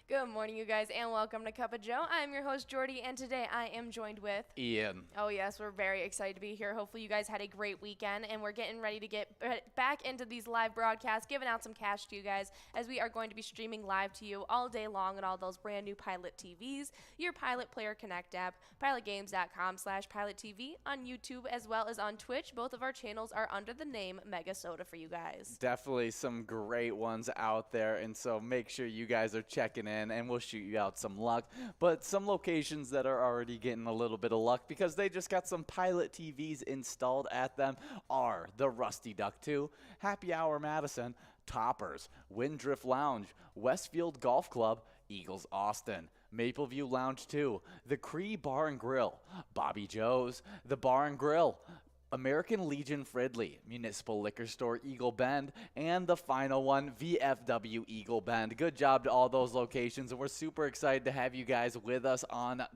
Good morning, you guys, and welcome to Cup of Joe. I'm your host, Jordy, and today I am joined with Ian. Oh, yes, we're very excited to be here. Hopefully, you guys had a great weekend, and we're getting ready to get back into these live broadcasts, giving out some cash to you guys, as we are going to be streaming live to you all day long on all those brand new Pilot TVs, your Pilot Player Connect app, pilotgames.com/PilotTV, on YouTube, as well as on Twitch. Both of our channels are under the name MegaSota for you guys. Definitely some great ones out there, and so make sure you guys are checking in, and we'll shoot you out some luck. But some locations that are already getting a little bit of luck because they just got some Pilot TVs installed at them are the Rusty Duck 2, Happy Hour Madison, Toppers, Windrift Lounge, Westfield Golf Club, Eagles Austin, Mapleview Lounge 2, the Cree Bar and Grill, Bobby Joe's, the Bar and Grill, American Legion Fridley, Municipal Liquor Store Eagle Bend, and the final one, VFW Eagle Bend. Good job to all those locations, and we're super excited to have you guys with us on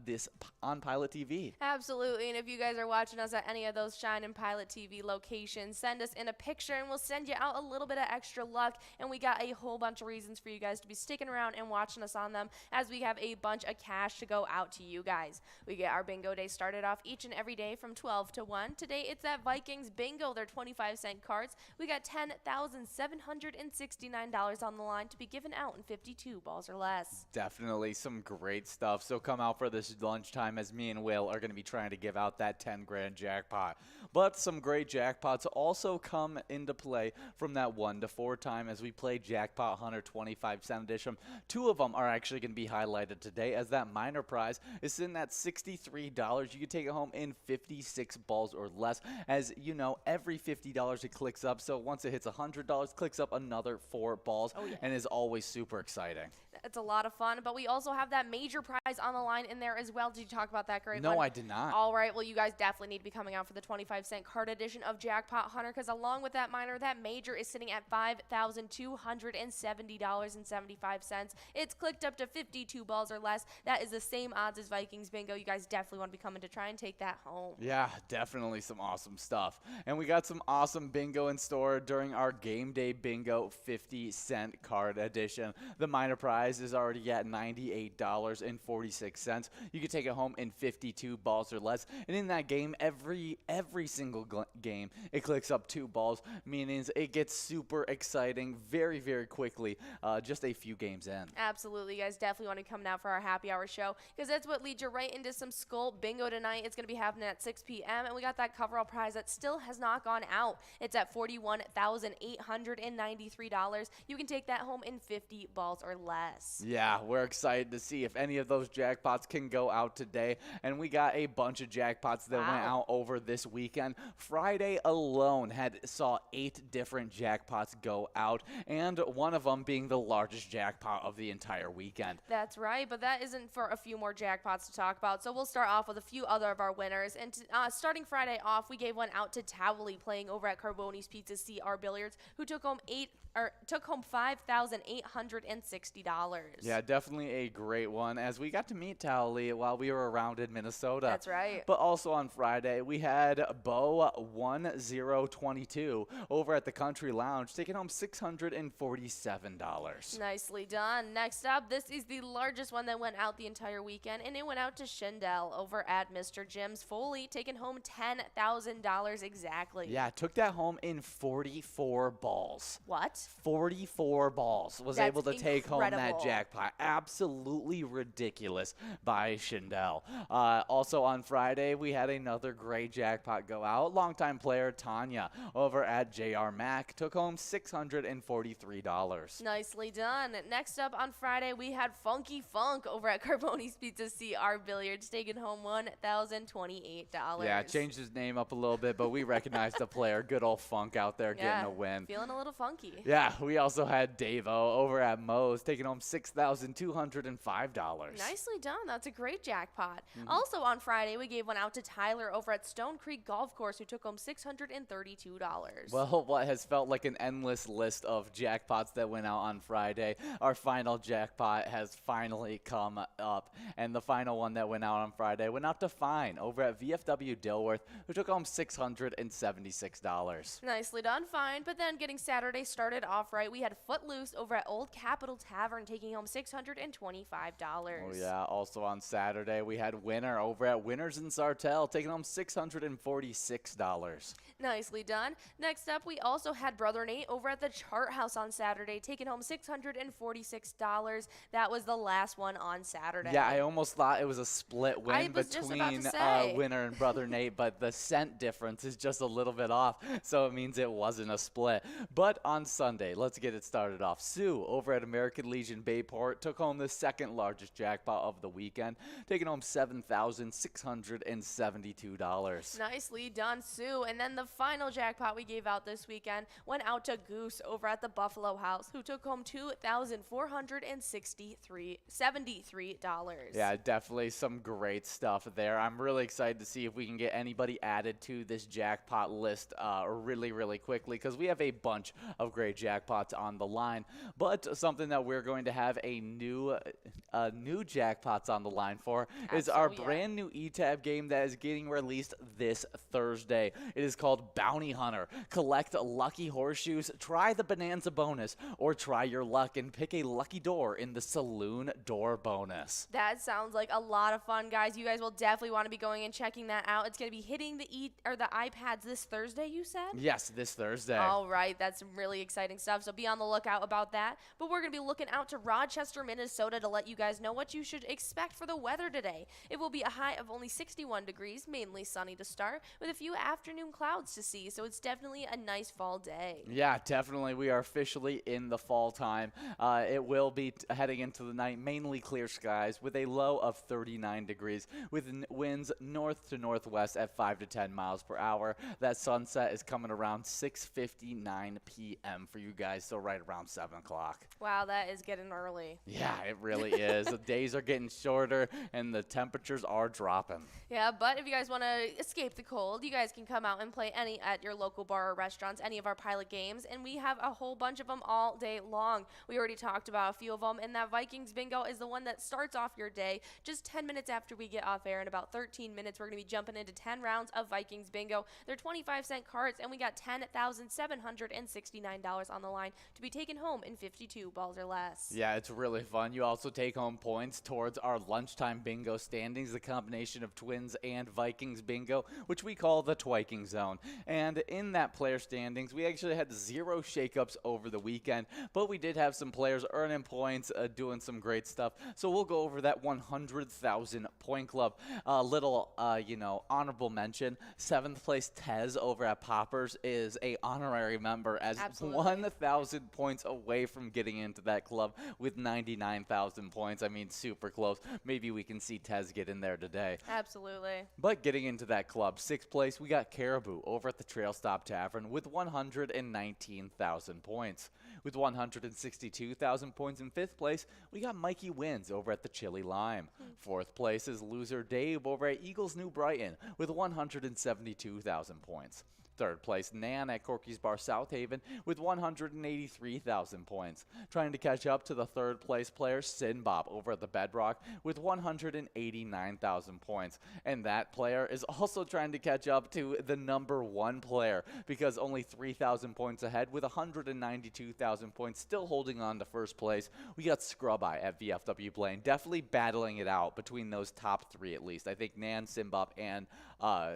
Pilot TV. Absolutely, and if you guys are watching us at any of those Shine and Pilot TV locations, send us in a picture, and we'll send you out a little bit of extra luck, and we got a whole bunch of reasons for you guys to be sticking around and watching us on them, as we have a bunch of cash to go out to you guys. We get our bingo day started off each and every day from 12 to 1. Today, it's that Vikings bingo, their 25-cent cards. We got $10,769 on the line to be given out in 52 balls or less. Definitely some great stuff. So come out for this lunchtime as me and Will are going to be trying to give out that 10 grand jackpot. But some great jackpots also come into play from that 1 to 4 time as we play Jackpot Hunter 25-cent edition. 2 of them are actually going to be highlighted today, as that minor prize is sitting at $63. You can take it home in 56 balls or less. As you know, every $50 it clicks up. So once it hits $100, clicks up another 4 balls, and is always super exciting. It's a lot of fun, but we also have that major prize on the line in there as well. Did you talk about that great one? No, I did not. All right, well, you guys definitely need to be coming out for the 25-cent card edition of Jackpot Hunter, because along with that minor, that major is sitting at $5,270.75. It's clicked up to 52 balls or less. That is the same odds as Vikings bingo. You guys definitely want to be coming to try and take that home. Yeah, definitely some awesome stuff. And we got some awesome bingo in store during our Game Day Bingo 50-cent card edition. The minor prize is already at $98.46. You can take it home in 52 balls or less. And in that game, every single game, it clicks up 2 balls, meaning it gets super exciting very, very quickly, just a few games in. Absolutely. You guys definitely want to come out for our happy hour show, because that's what leads you right into some Skull Bingo tonight. It's going to be happening at 6 p.m., and we got that coverall prize that still has not gone out. It's at $41,893. You can take that home in 50 balls or less. Yeah, we're excited to see if any of those jackpots can go out today. And we got a bunch of jackpots that went out over this weekend. Friday alone saw 8 different jackpots go out, and one of them being the largest jackpot of the entire weekend. That's right, but that isn't for a few more jackpots to talk about. So we'll start off with a few other of our winners. And starting Friday off, we gave one out to Towley, playing over at Carboni's Pizza CR Billiards, who took home $5,860. Yeah, definitely a great one, as we got to meet Towley while we were around in Minnesota. That's right. But also on Friday, we had Bo 1022 over at the Country Lounge, taking home $647. Nicely done. Next up, this is the largest one that went out the entire weekend, and it went out to Shindell over at Mr. Jim's Foley, taking home $10,000 exactly. Yeah, took that home in 44 balls. What? 44 balls was That's able to take home that incredible. jackpot. Absolutely ridiculous by Shindell. Also on Friday, we had another great jackpot go out. Longtime player Tanya over at JR Mac took home $643. Nicely done. Next up on Friday, we had Funky Funk over at Carboni's Pizza CR Billiards, taking home $1,028. Yeah, changed his name up a little bit, but we recognized the player. Good old Funk out there getting a win. Feeling a little funky. Yeah, we also had Davo over at Moe's taking home $6,205. Nicely done. That's a great jackpot. Also on Friday, we gave one out to Tyler over at Stone Creek Golf Course, who took home $632. Well, what has felt like an endless list of jackpots that went out on Friday, our final jackpot has finally come up. And the final one that went out on Friday went out to Fine over at VFW Dilworth, who took home home $676. Nicely done, fine. But then getting Saturday started off right, we had Footloose over at Old Capitol Tavern taking home $625. Oh yeah, also on Saturday we had Winner over at Winners in Sartell taking home $646. Nicely done. Next up, we also had Brother Nate over at the Chart House on Saturday taking home $646. That was the last one on Saturday. Yeah, I almost thought it was a split win was just about between to say. Winner and Brother Nate, but the cent difference is just a little bit off, so it means it wasn't a split. But on Sunday, let's get it started off. Sue over at American Legion Bayport took home the second largest jackpot of the weekend, taking home $7,672. Nicely done, Sue. And then the final jackpot we gave out this weekend went out to Goose over at the Buffalo House, who took home $2,473. Yeah, definitely some great stuff there. I'm really excited to see if we can get anybody added to this jackpot list really quickly, because we have a bunch of great jackpots on the line. But something that we're going to have a new jackpots on the line for is our brand new eTab game that is getting released this Thursday. It is called Bounty Hunter. Collect lucky horseshoes, try the Bonanza bonus, or try your luck and pick a lucky door in the Saloon Door bonus. That sounds like a lot of fun, guys. You guys will definitely want to be going and checking that out. It's going to be hitting the iPads this Thursday, you said? Yes, this Thursday. All right, that's some really exciting stuff, so be on the lookout about that. But we're going to be looking out to Rochester, Minnesota to let you guys know what you should expect for the weather today. It will be a high of only 61 degrees, mainly sunny to start, with a few afternoon clouds to see, so it's definitely a nice fall day. Yeah, definitely. We are officially in the fall time. It will be heading into the night, mainly clear skies with a low of 39 degrees with winds north to northwest at 5 to 10 miles per hour. That sunset is coming around 6:59 p.m. for you guys, so right around 7 o'clock. Wow, that is getting early. Yeah, it really is. The days are getting shorter and the temperatures are dropping. Yeah, but if you guys want to escape the cold, you guys can come out and play at your local bar or restaurants, any of our pilot games, and we have a whole bunch of them all day long. We already talked about a few of them, and that Vikings Bingo is the one that starts off your day just 10 minutes after we get off air. In about 13 minutes, we're going to be jumping into 10 rounds of Vikings Bingo. They're 25-cent cards, and we got $10,769 on the line to be taken home in 52 balls or less. Yeah, it's really fun. You also take home points towards our lunchtime bingo standings, the combination of Twins and Vikings Bingo, which we call the Twiking Zone. And in that player standings, we actually had 0 shakeups over the weekend, but we did have some players earning points, doing some great stuff. So we'll go over that 100,000 point club. Little, honorable mention. 7th place Tez over at Poppers is a honorary member as 1,000 points away from getting into that club with 99,000 points. I mean, super close. Maybe we can see Tez get in there today. Absolutely. But getting into that club, 6th place, we got Caribou over at the Trail Stop Tavern with 119,000 points. With 162,000 points in 5th place, we got Mikey Wins over at the Chili Lime. 4th place is loser Dave over at Eagles New Brighton with 172,000 points. 3rd place, Nan at Corky's Bar South Haven with 183,000 points. Trying to catch up to the 3rd place player, Sinbob, over at the Bedrock with 189,000 points. And that player is also trying to catch up to the number 1 player because only 3,000 points ahead with 192,000 points, still holding on to 1st place. We got Scrub Eye at VFW Blaine, definitely battling it out between those top 3 at least. I think Nan, Sinbob, and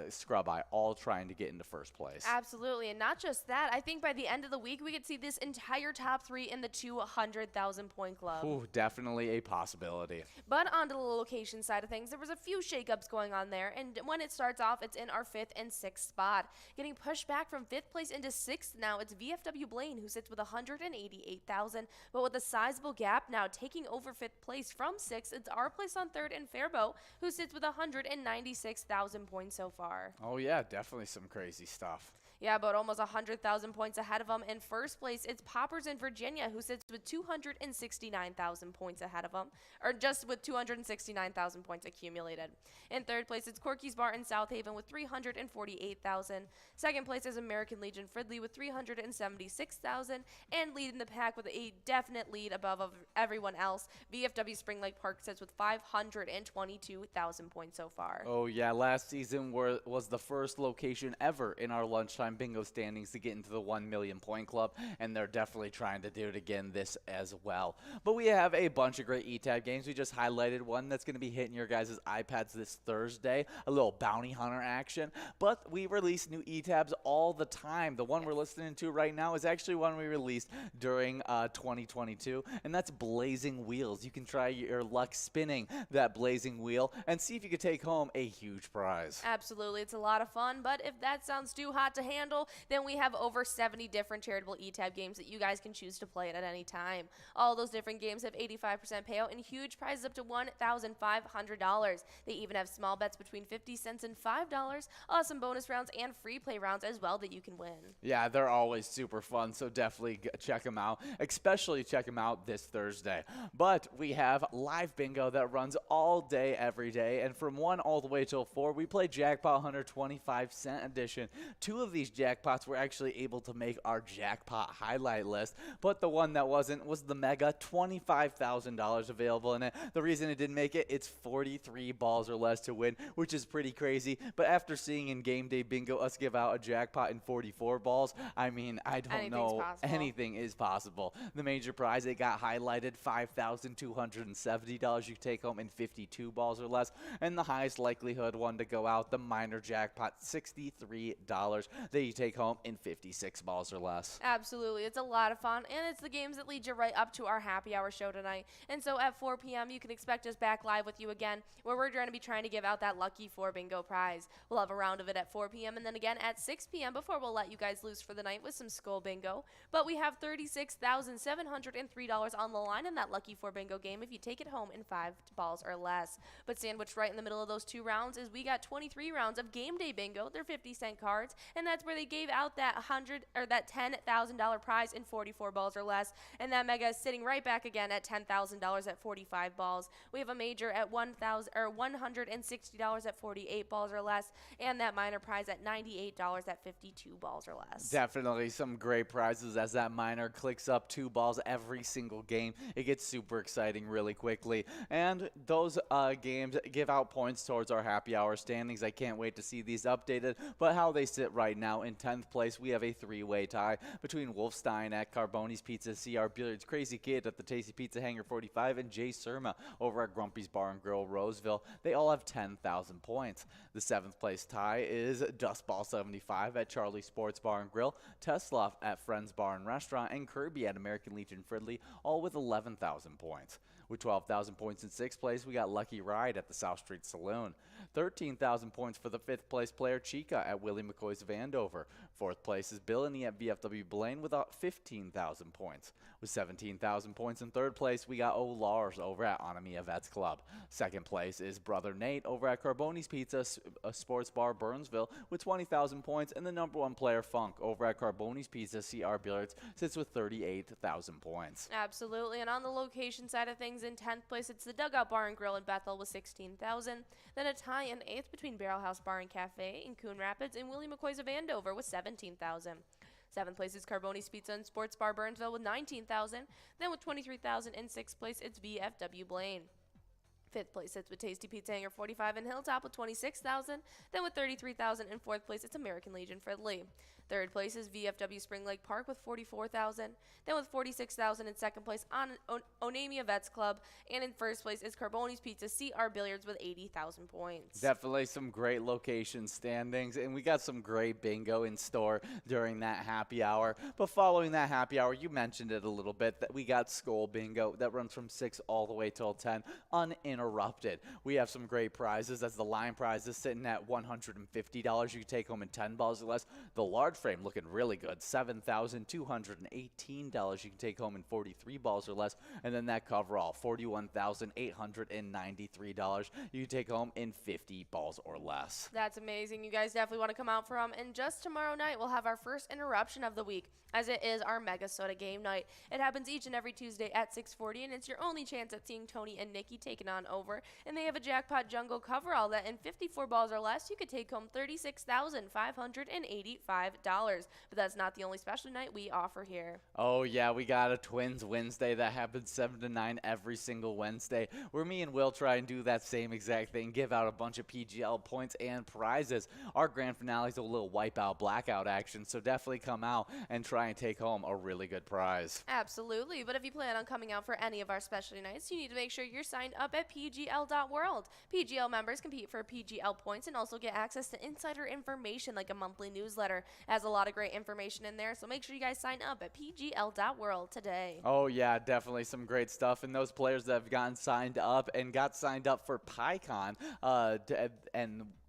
Scrub Eye all trying to get into 1st place. Absolutely, and not just that. I think by the end of the week, we could see this entire top 3 in the 200,000 point club. Ooh, definitely a possibility. But on to the location side of things, there was a few shakeups going on there, and when it starts off, it's in our 5th and 6th spot. Getting pushed back from 5th place into 6th now, it's VFW Blaine, who sits with 188,000, but with a sizable gap now taking over 5th place from 6th, it's our place on 3rd and Faribault, who sits with 196,000 points so far. Oh yeah, definitely some crazy stuff. Yeah, but almost 100,000 points ahead of them. In first place, it's Poppers in Virginia, who sits with 269,000 points ahead of them, or just with 269,000 points accumulated. In third place, it's Corky's Bar in South Haven with 348,000. Second place is American Legion Fridley with 376,000, and leading the pack with a definite lead above of everyone else, VFW Spring Lake Park sits with 522,000 points so far. Oh yeah, last season was the first location ever in our lunchtime bingo standings to get into the 1 million point club, and they're definitely trying to do it again this as well. But we have a bunch of great ETAB games. We just highlighted one that's going to be hitting your guys' iPads this Thursday, a little bounty hunter action. But we release new ETABs all the time. The one we're listening to right now is actually one we released during 2022, and that's Blazing Wheels. You can try your luck spinning that Blazing Wheel and see if you could take home a huge prize. Absolutely, it's a lot of fun, but if that sounds too hot to handle, then we have over 70 different charitable ETAB games that you guys can choose to play at any time. All those different games have 85% payout and huge prizes up to $1,500. They even have small bets between 50 cents and $5, awesome bonus rounds, and free play rounds as well that you can win. Yeah, they're always super fun, so definitely check them out, especially check them out this Thursday. But we have live bingo that runs all day, every day, and from 1 all the way till 4, we play Jackpot Hunter 25-cent edition. 2 of these jackpots were actually able to make our jackpot highlight list, but the one that wasn't was the Mega, $25,000 available in it. The reason it didn't make it, it's 43 balls or less to win, which is pretty crazy, but after seeing in Game Day Bingo us give out a jackpot in 44 balls, I mean, I don't know. Anything is possible. The major prize, it got highlighted, $5,270 you take home in 52 balls or less, and the highest likelihood one to go out, the minor jackpot, $63 that you take home in 56 balls or less. Absolutely, it's a lot of fun, and it's the games that lead you right up to our happy hour show tonight. And so at 4 p.m. you can expect us back live with you again, where we're going to be trying to give out that Lucky 4 Bingo prize. We'll have a round of it at 4 p.m. and then again at 6 p.m. before we'll let you guys loose for the night with some Skull Bingo. But we have $36,703 on the line in that Lucky 4 Bingo game if you take it home in 5 balls or less. But sandwiched right in the middle of those 2 rounds is we got 23 rounds of Game Day Bingo. They're 50-cent cards, and that's where they gave out that $10,000 prize in 44 balls or less. And that Mega is sitting right back again at $10,000 at 45 balls. We have a major at $160 at 48 balls or less, and that minor prize at $98 at 52 balls or less. Definitely some great prizes as that minor clicks up 2 balls every single game. It gets super exciting really quickly, and those games give out points towards our happy hour standings. I can't wait to see these updated, but how they sit right now in 10th place, we have a 3-way tie between Wolfstein at Carboni's Pizza, CR Billiards, Crazy Kid at the Tasty Pizza Hangar 45, and Jay Surma over at Grumpy's Bar and Grill, Roseville. They all have 10,000 points. The 7th place tie is Dustball 75 at Charlie Sports Bar and Grill, Tesla at Friends Bar and Restaurant, and Kirby at American Legion Fridley, all with 11,000 points. With 12,000 points in 6th place, we got Lucky Ride at the South Street Saloon. 13,000 points for the 5th place player Chica at Willie McCoy's of Andover. 4th place is Billany at VFW Blaine with 15,000 points. With 17,000 points in 3rd place, we got O Lars over at Anamia Vets Club. 2nd place is Brother Nate over at Carboni's Pizza, a sports bar Burnsville with 20,000 points, and the number 1 player Funk over at Carboni's Pizza, CR Billiards, sits with 38,000 points. Absolutely, and on the location side of things, in 10th place, it's the Dugout Bar and Grill in Bethel with 16,000. Then a tie in 8th between Barrel House Bar and Cafe in Coon Rapids and Willie McCoy's of Andover with 17,000. 7th place is Carboni's Pizza and Sports Bar Burnsville with 19,000. Then with 23,000 in 6th place, it's VFW Blaine. 5th place sits with Tasty Pizza Hangar 45 in Hilltop with 26,000. Then with 33,000 in 4th place, it's American Legion Fridley. 3rd place is VFW Spring Lake Park with 44,000. Then with 46,000 in 2nd place on Onamia Vets Club. And in 1st place is Carboni's Pizza CR Billiards with 80,000 points. Definitely some great location standings, and we got some great bingo in store during that happy hour. But following that happy hour, you mentioned it a little bit, that we got Skull Bingo that runs from 6 all the way till 10, uninterrupted interrupted. We have some great prizes. That's the line prize is sitting at $150. You can take home in 10 balls or less. The large frame looking really good, $7,218. You can take home in 43 balls or less. And then that coverall, $41,893. You can take home in 50 balls or less. That's amazing. You guys definitely want to come out for them. And just tomorrow night, we'll have our first interruption of the week, as it is our MegaSota game night. It happens each and every Tuesday at 6:40, and it's your only chance at seeing Tony and Nikki taking on over. And they have a jackpot jungle coverall that in 54 balls or less, you could take home $36,585. But that's not the only special night we offer here. Oh, yeah, we got a Twins Wednesday that happens 7 to 9 every single Wednesday, where me and Will try and do that same exact thing, give out a bunch of PGL points and prizes. Our grand finale is a little wipeout blackout action, so definitely come out and try and take home a really good prize. Absolutely, but if you plan on coming out for any of our specialty nights, you need to make sure you're signed up at pgl.world. PGL members compete for PGL points and also get access to insider information like a monthly newsletter. It has a lot of great information in there, so make sure you guys sign up at pgl.world today. Oh, yeah, definitely some great stuff. And those players that have gotten signed up and got signed up for PyCon,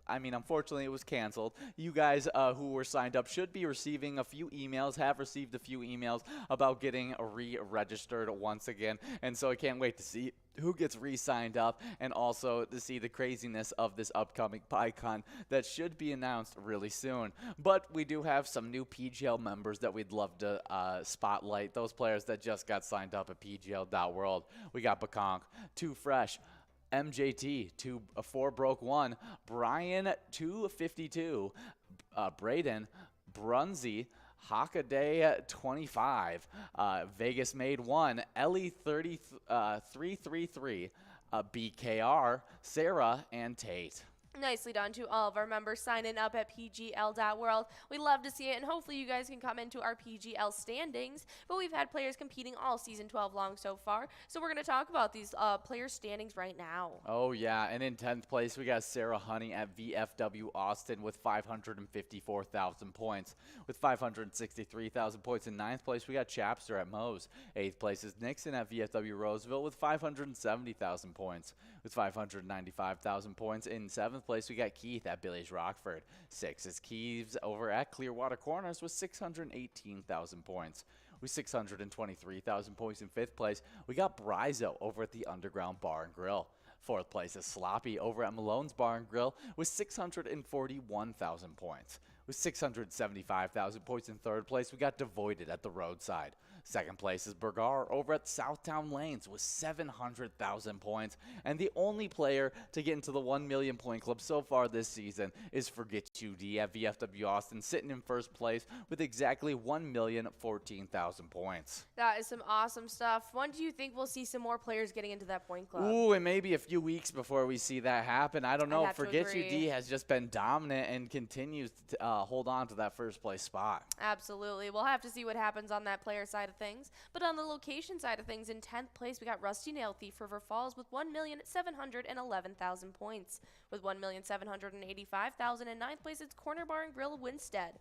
unfortunately, it was canceled. You guys who were signed up should be receiving a few emails, have received a few emails about getting re-registered once again. And so I can't wait to see who gets re-signed up and also to see the craziness of this upcoming PyCon that should be announced really soon. But we do have some new PGL members that we'd love to spotlight, those players that just got signed up at pgl.world. We got Bakonk, Too Fresh, MJT, 4 broke 1, Brian 252, Braden, Brunzy, Hockaday 25, Vegas Made 1, Ellie 333, BKR, Sarah, and Tate. Nicely done to all of our members signing up at pgl.world. We love to see it, and hopefully you guys can come into our PGL standings. But we've had players competing all Season 12 long so far, so we're going to talk about these player standings right now. Oh, yeah, and in 10th place, we got Sarah Honey at VFW Austin with 554,000 points. With 563,000 points in 9th place, we got Chapster at Moe's. 8th place is Nixon at VFW Roseville with 570,000 points. With 595,000 points in 7th place, we got Keith at Billy's Rockford. 6th is Keeves over at Clearwater Corners with 618,000 points. With 623,000 points in 5th place, we got Bryzo over at the Underground Bar and Grill. 4th place is Sloppy over at Malone's Bar and Grill with 641,000 points. With 675,000 points in 3rd place, we got Devoided at the Roadside. 2nd place is Bergar over at Southtown Lanes with 700,000 points. And the only player to get into the 1 million point club so far this season is Forget You D at VFW Austin, sitting in 1st place with exactly 1,014,000 points. That is some awesome stuff. When do you think we'll see some more players getting into that point club? Ooh, and maybe a few weeks before we see that happen. I don't know. Forget You D has just been dominant and continues to hold on to that 1st place spot. Absolutely. We'll have to see what happens on that player side of things. But on the location side of things, in 10th place, we got Rusty Nail Thief River Falls with 1,711,000 points. With 1,785,000 in 9th place, it's Corner Bar and Grill Winstead.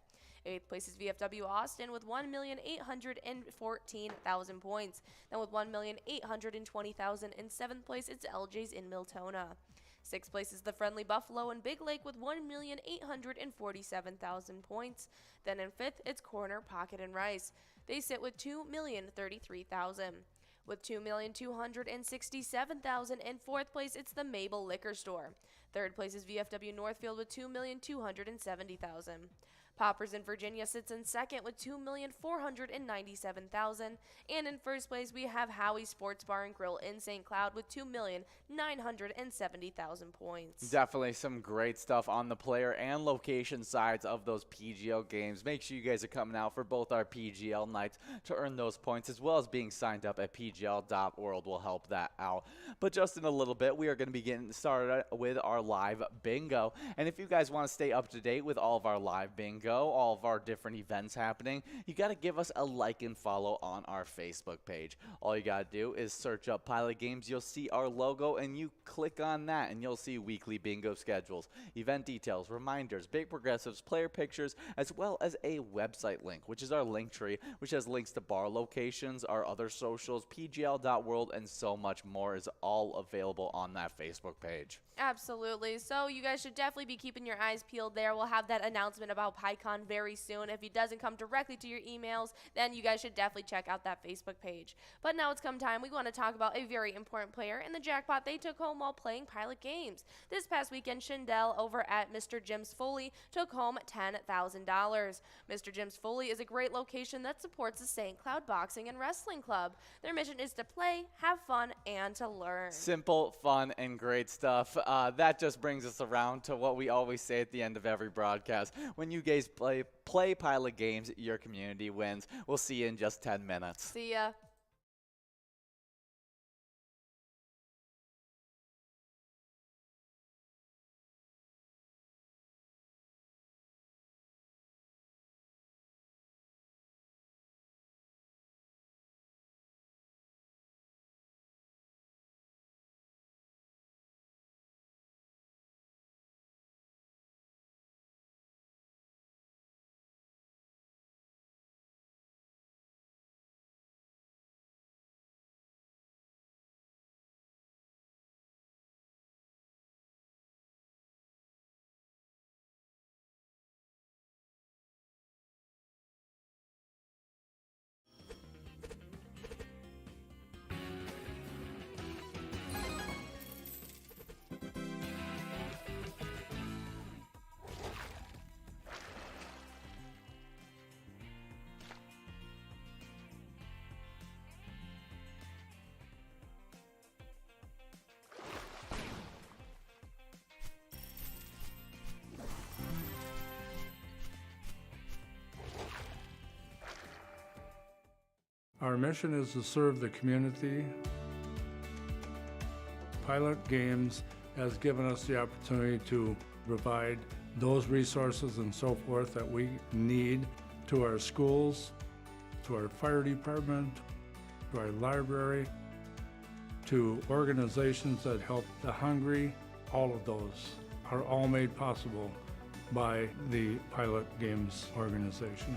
8th place is VFW Austin with 1,814,000 points. Then with 1,820,000 in 7th place, it's LJ's in Miltona. 6th place is the Friendly Buffalo in Big Lake with 1,847,000 points. Then in 5th, it's Corner Pocket and Rice. They sit with 2,033,000. With 2,267,000 in 4th place, it's the Mabel Liquor Store. 3rd place is VFW Northfield with 2,270,000. Poppers in Virginia sits in 2nd with 2,497,000. And in 1st place, we have Howie Sports Bar and Grill in St. Cloud with 2,970,000 points. Definitely some great stuff on the player and location sides of those PGL games. Make sure you guys are coming out for both our PGL nights to earn those points, as well as being signed up at pgl.world will help that out. But just in a little bit, we are going to be getting started with our live bingo. And if you guys want to stay up to date with all of our live bingo, go, all of our different events happening, you got to give us a like and follow on our Facebook page. All you got to do is search up Pilot Games. You'll see our logo, and you click on that, and you'll see weekly bingo schedules, event details, reminders, big progressives, player pictures, as well as a website link, which is our link tree, which has links to bar locations, our other socials, pgl.world, and so much more is all available on that Facebook page. Absolutely. So you guys should definitely be keeping your eyes peeled there. We'll have that announcement about PyCon very soon. If it doesn't come directly to your emails, then you guys should definitely check out that Facebook page. But now it's come time. We want to talk about a very important player in the jackpot they took home while playing Pilot Games. This past weekend, Shindell over at Mr. Jim's Foley took home $10,000. Mr. Jim's Foley is a great location that supports the St. Cloud Boxing and Wrestling Club. Their mission is to play, have fun, and to learn. Simple, fun, and great stuff. That just brings us around to what we always say at the end of every broadcast. When you guys play Pilot Games, your community wins. We'll see you in just 10 minutes. See ya. Our mission is to serve the community. Pilot Games has given us the opportunity to provide those resources and so forth that we need to our schools, to our fire department, to our library, to organizations that help the hungry. All of those are all made possible by the Pilot Games organization.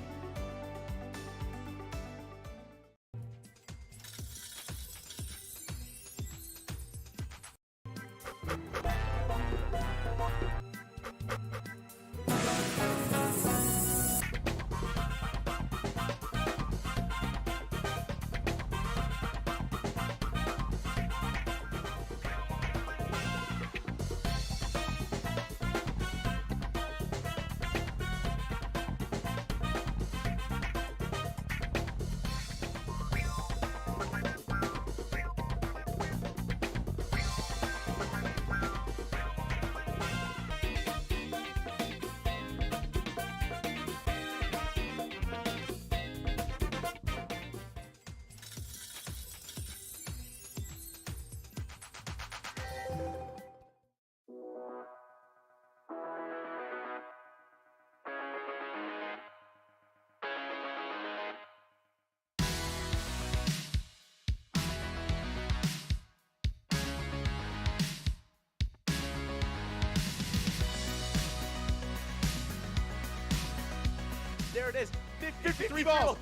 There it is. 53 balls.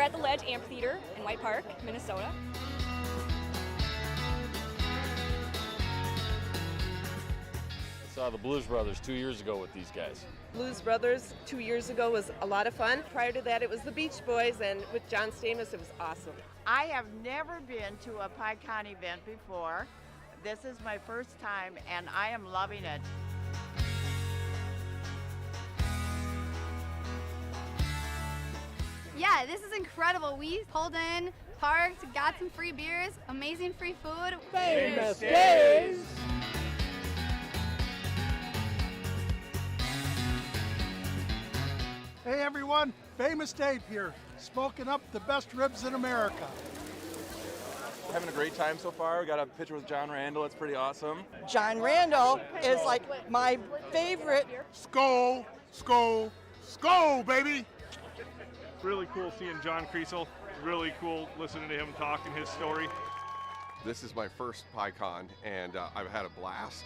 at the Ledge Amphitheater in White Park, Minnesota. Saw the Blues Brothers 2 years ago with these guys. Blues Brothers 2 years ago was a lot of fun. Prior to that, it was the Beach Boys, and with John Stamos, it was awesome. I have never been to a PyCon event before. This is my first time, and I am loving it. Yeah, this is incredible. We pulled in, parked, got some free beers, amazing free food. Famous days! Hey everyone, Famous Dave here, smoking up the best ribs in America. Having a great time so far. We got a picture with John Randall. It's pretty awesome. John Randall is like my favorite. Skol, skol, skol, baby! Really cool seeing John Kriesel. Really cool listening to him talking his story. This is my first PyCon, and I've had a blast.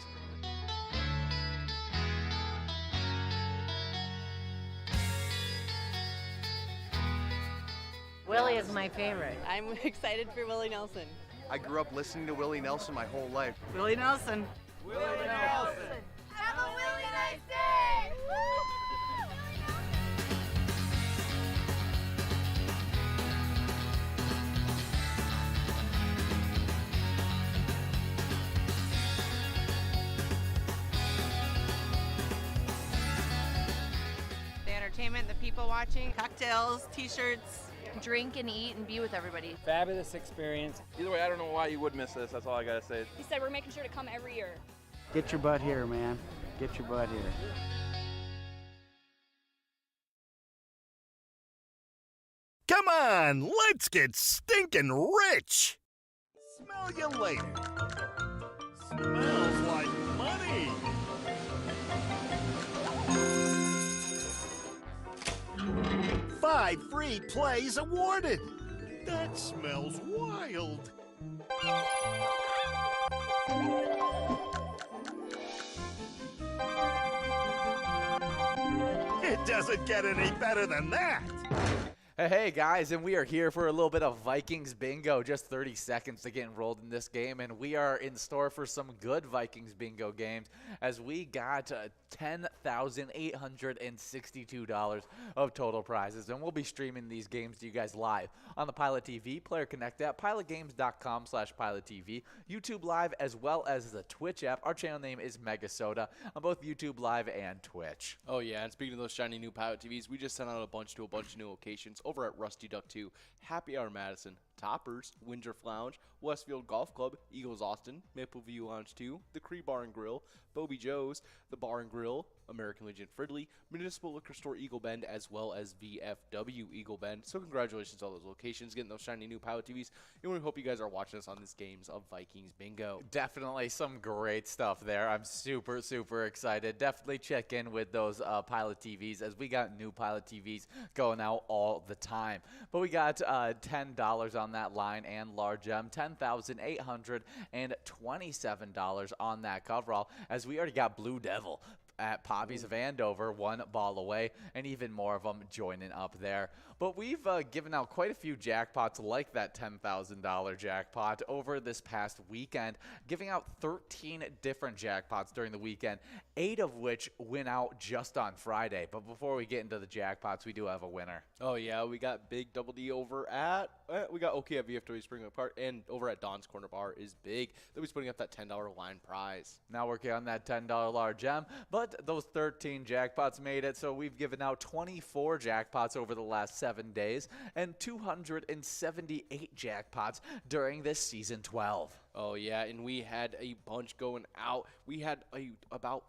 Willie is my favorite. I'm excited for Willie Nelson. I grew up listening to Willie Nelson my whole life. Willie Nelson. Willie Nelson. Have a really nice day! The entertainment, the people watching, cocktails, t-shirts. Drink and eat and be with everybody. Fabulous experience. Either way, I don't know why you would miss this. That's all I gotta say. He said we're making sure to come every year. Get your butt here, man. Get your butt here. Come on, let's get stinking rich! Smell you later. Smells like money! 5 free plays awarded! That smells wild! It doesn't get any better than that! Hey guys, and we are here for a little bit of Vikings bingo. Just 30 seconds to get enrolled in this game, and we are in store for some good Vikings bingo games as we got $10,862 of total prizes, and we'll be streaming these games to you guys live on the Pilot TV, Player Connect app, pilotgames.com/PilotTV, YouTube Live, as well as the Twitch app. Our channel name is MegaSota on both YouTube Live and Twitch. Oh yeah, and speaking of those shiny new Pilot TVs, we just sent out a bunch to a bunch of new locations over at Rusty Duck 2, Happy Hour Madison, Toppers, Windsor Lounge, Westfield Golf Club, Eagles Austin, Maple View Lounge 2, the Cree Bar and Grill, Bobby Joe's, the Bar and Grill, American Legion Fridley, Municipal Liquor Store Eagle Bend, as well as VFW Eagle Bend. So congratulations to all those locations getting those shiny new Pilot TVs, and we hope you guys are watching us on this games of Vikings bingo. Definitely some great stuff there. I'm super, super excited. Definitely check in with those Pilot TVs as we got new Pilot TVs going out all the time. But we got $10 on that line and large M, $10,827 on that coverall, as we already got Blue Devil at Poppies of Andover, 1 ball away, and even more of them joining up there. But we've given out quite a few jackpots like that $10,000 jackpot over this past weekend, giving out 13 different jackpots during the weekend, 8 of which went out just on Friday. But before we get into the jackpots, we do have a winner. Oh yeah, we got Big Double D over at, we got OK at VFW Spring Park, and over at Don's Corner Bar is Big. They'll be putting up that $10 line prize. Now working on that $10 large gem, but those 13 jackpots made it, so we've given out 24 jackpots over the last 7 days and 278 jackpots during this season 12. Oh yeah, and we had a bunch going out. We had about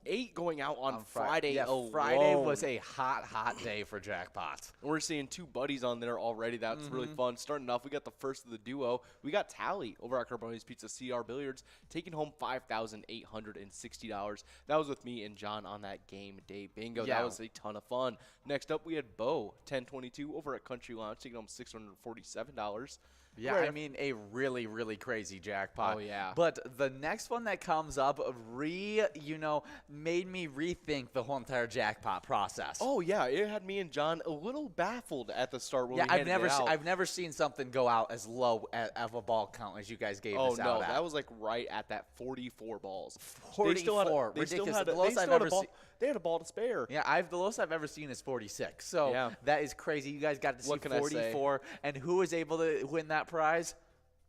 8 going out on Friday. Yeah, alone. Friday was a hot day for jackpots. We're seeing 2 buddies on there already. That's really fun. Starting off, we got the first of the duo. We got Tally over at Carboni's Pizza CR Billiards, taking home $5,860. That was with me and John on that game day bingo. Yeah. That was a ton of fun. Next up, we had Bo, 1022 over at Country Lounge, taking home $647. Yeah, I mean, a really, really crazy jackpot. Oh, yeah. But the next one that comes up made me rethink the whole entire jackpot process. Oh, yeah. It had me and John a little baffled at the start when Yeah, we handed it out. I've never seen something go out as low of a ball count as you guys gave us out Oh, no. at. That was like right at that 44 balls. 44. Ridiculous. The lowest I've ever seen. They had a ball to spare. Yeah, the lowest I've ever seen is 46. So Yeah. that is crazy. You guys got to see What can I say? 44. And who was able to win that prize?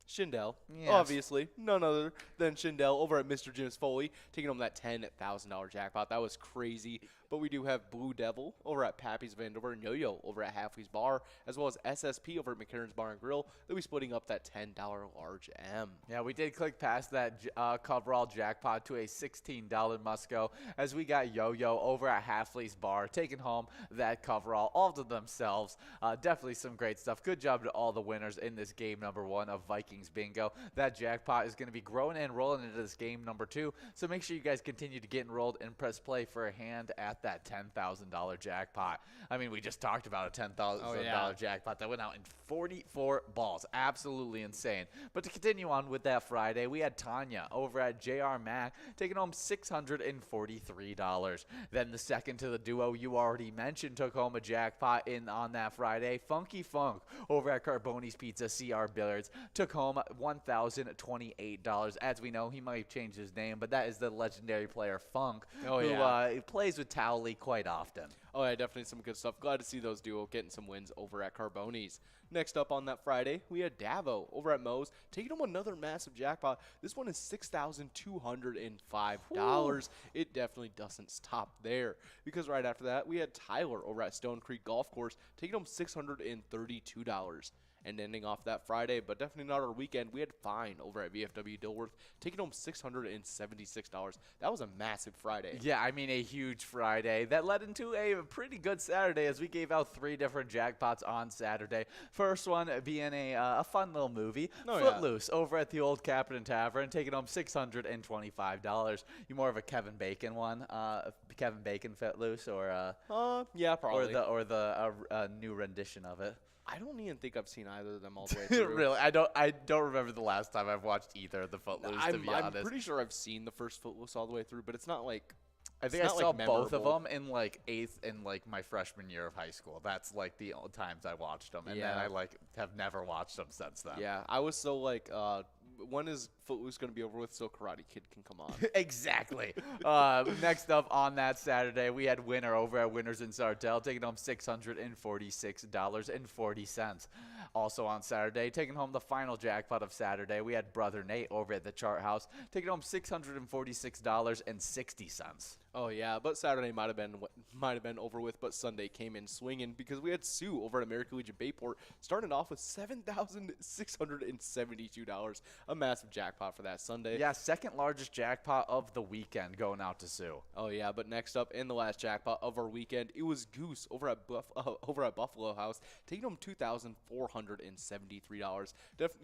Schindel, Yes. obviously, none other than Schindel over at Mr. Jim's Foley, taking home that $10,000 jackpot. That was crazy. But we do have Blue Devil over at Pappy's Vandover and Yo-Yo over at Halfley's Bar, as well as SSP over at McCarran's Bar and Grill. They'll be splitting up that $10 large M. Yeah, we did click past that coverall jackpot to a $16 must-go, as we got Yo-Yo over at Halfley's Bar, taking home that coverall all to themselves. Definitely some great stuff. Good job to all the winners in this game number 1 of Vikings Bingo. That jackpot is going to be growing and rolling into this game number 2, so make sure you guys continue to get enrolled and press play for a hand at that $10,000 jackpot. I mean, we just talked about a $10,000 jackpot that went out in 44 balls. Absolutely insane. But to continue on with that Friday, we had Tanya over at JR Mac taking home $643. Then the second to the duo you already mentioned took home a jackpot on that Friday. Funky Funk over at Carboni's Pizza CR Billiards took home $1,028. As we know, he might have changed his name, but that is the legendary player Funk, who plays with Towley quite often. Oh, yeah, definitely some good stuff. Glad to see those duo getting some wins over at Carboni's. Next up on that Friday, we had Davo over at Moe's taking home another massive jackpot. This one is $6,205. It definitely doesn't stop there, because right after that, we had Tyler over at Stone Creek Golf Course taking home $632. And ending off that Friday, but definitely not our weekend, we had Fine over at VFW Dilworth taking home $676. That was a massive Friday. Yeah, I mean, a huge Friday. That led into a pretty good Saturday, as we gave out 3 different jackpots on Saturday. First one being a fun little movie, Footloose, over at the Old Captain Tavern, taking home $625. You more of a Kevin Bacon one, Kevin Bacon Footloose, or yeah, probably, or the new rendition of it. I don't even think I've seen either of them all the way through. Really? I don't remember the last time I've watched either of the Footloose, to be honest. I'm pretty sure I've seen the first Footloose all the way through, but it's not like... I think I saw both of them in like 8th and like my freshman year of high school. That's like the old times I watched them, and then I have never watched them since then. Yeah, I was so like, when is Footloose going to be over with so Karate Kid can come on? Exactly. Next up on that Saturday, we had Winner over at Winners in Sartell taking home $646.40. Also on Saturday, taking home the final jackpot of Saturday, we had Brother Nate over at the Chart House taking home $646.60. Oh yeah, but Saturday might have been over with, but Sunday came in swinging, because we had Sue over at American Legion Bayport starting off with $7,672, a massive jackpot for that Sunday. Yeah, second largest jackpot of the weekend going out to Sue. Oh yeah, but next up in the last jackpot of our weekend, it was Goose over at Buffalo House taking home $2,473.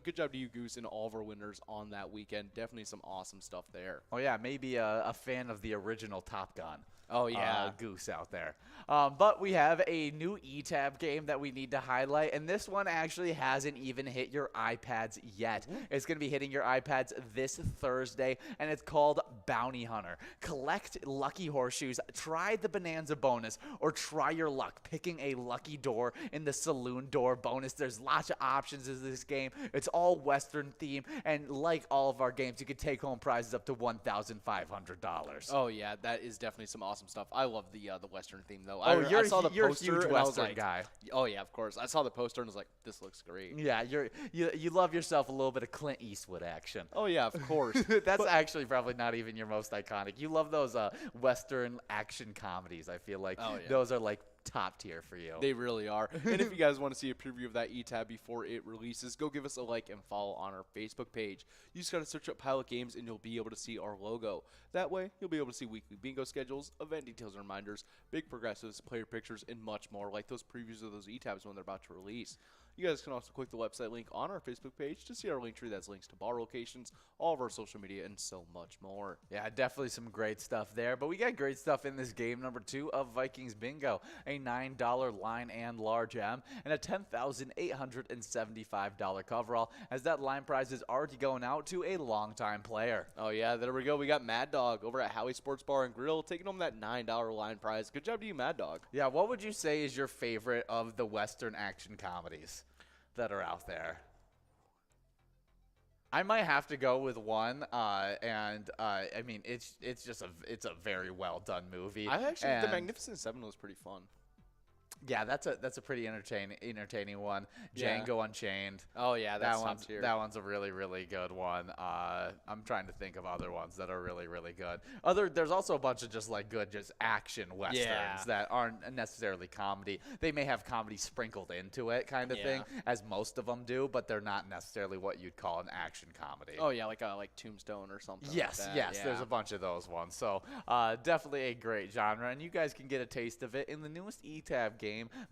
Good job to you, Goose, and all of our winners on that weekend. Definitely some awesome stuff there. Oh yeah, maybe a fan of the original Top Gun. Oh, yeah. Goose out there. But we have a new eTab game that we need to highlight, and this one actually hasn't even hit your iPads yet. It's going to be hitting your iPads this Thursday, and it's called Bounty Hunter. Collect lucky horseshoes, try the Bonanza bonus, or try your luck picking a lucky door in the saloon door bonus. There's lots of options in this game. It's all Western theme, and like all of our games, you can take home prizes up to $1,500. Oh, yeah, that is definitely some awesome stuff. I love the Western theme, though. Oh, I saw the you're poster a huge and I was Western like, guy. Oh, yeah, of course. I saw the poster and was like, this looks great. Yeah, you love yourself a little bit of Clint Eastwood action. Oh, yeah, of course. That's actually probably not even your most iconic. You love those Western action comedies, I feel like. Oh, yeah. Those are like top tier for you. They really are. And if you guys want to see a preview of that eTab before it releases, go give us a like and follow on our Facebook page. You just got to search up Pilot Games and you'll be able to see our logo. That way, you'll be able to see weekly bingo schedules, event details and reminders, big progressives, player pictures, and much more, like those previews of those eTabs when they're about to release. You guys can also click the website link on our Facebook page to see our link tree that's links to bar locations, all of our social media, and so much more. Yeah, definitely some great stuff there. But we got great stuff in this game number 2 of Vikings Bingo. A $9 line and large M and a $10,875 coverall, as that line prize is already going out to a longtime player. Oh, yeah, there we go. We got Mad Dog over at Howie Sports Bar and Grill taking home that $9 line prize. Good job to you, Mad Dog. Yeah, what would you say is your favorite of the Western action comedies that are out there? I might have to go with one, I mean, it's a very well done movie. I actually, The Magnificent Seven was pretty fun. Yeah, that's a pretty entertaining one. Yeah. Django Unchained. Oh yeah, that one's a really good one. I'm trying to think of other ones that are really good. There's also a bunch of just action westerns that aren't necessarily comedy. They may have comedy sprinkled into it, kind of thing, as most of them do, but they're not necessarily what you'd call an action comedy. Oh yeah, like Tombstone or something. Yes, like that. yes. Yeah. There's a bunch of those ones. So definitely a great genre, and you guys can get a taste of it in the newest E-Tab game,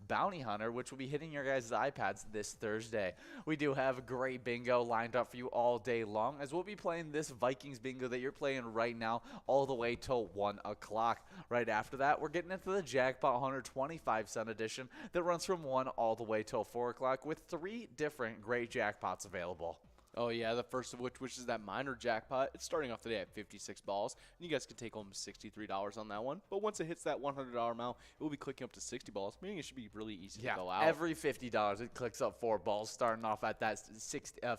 Bounty Hunter, which will be hitting your guys' iPads this Thursday. We do have great bingo lined up for you all day long, as we'll be playing this Vikings bingo that you're playing right now all the way till 1 o'clock. Right after that, we're getting into the Jackpot Hunter 25-cent edition that runs from 1 all the way till 4 o'clock with 3 different great jackpots available. Oh yeah, the first of which is that minor jackpot. It's starting off the day at 56 balls, and you guys can take home $63 on that one. But once it hits that $100 amount, it will be clicking up to 60 balls, meaning it should be really easy to go out. Every $50, it clicks up 4 balls, starting off at that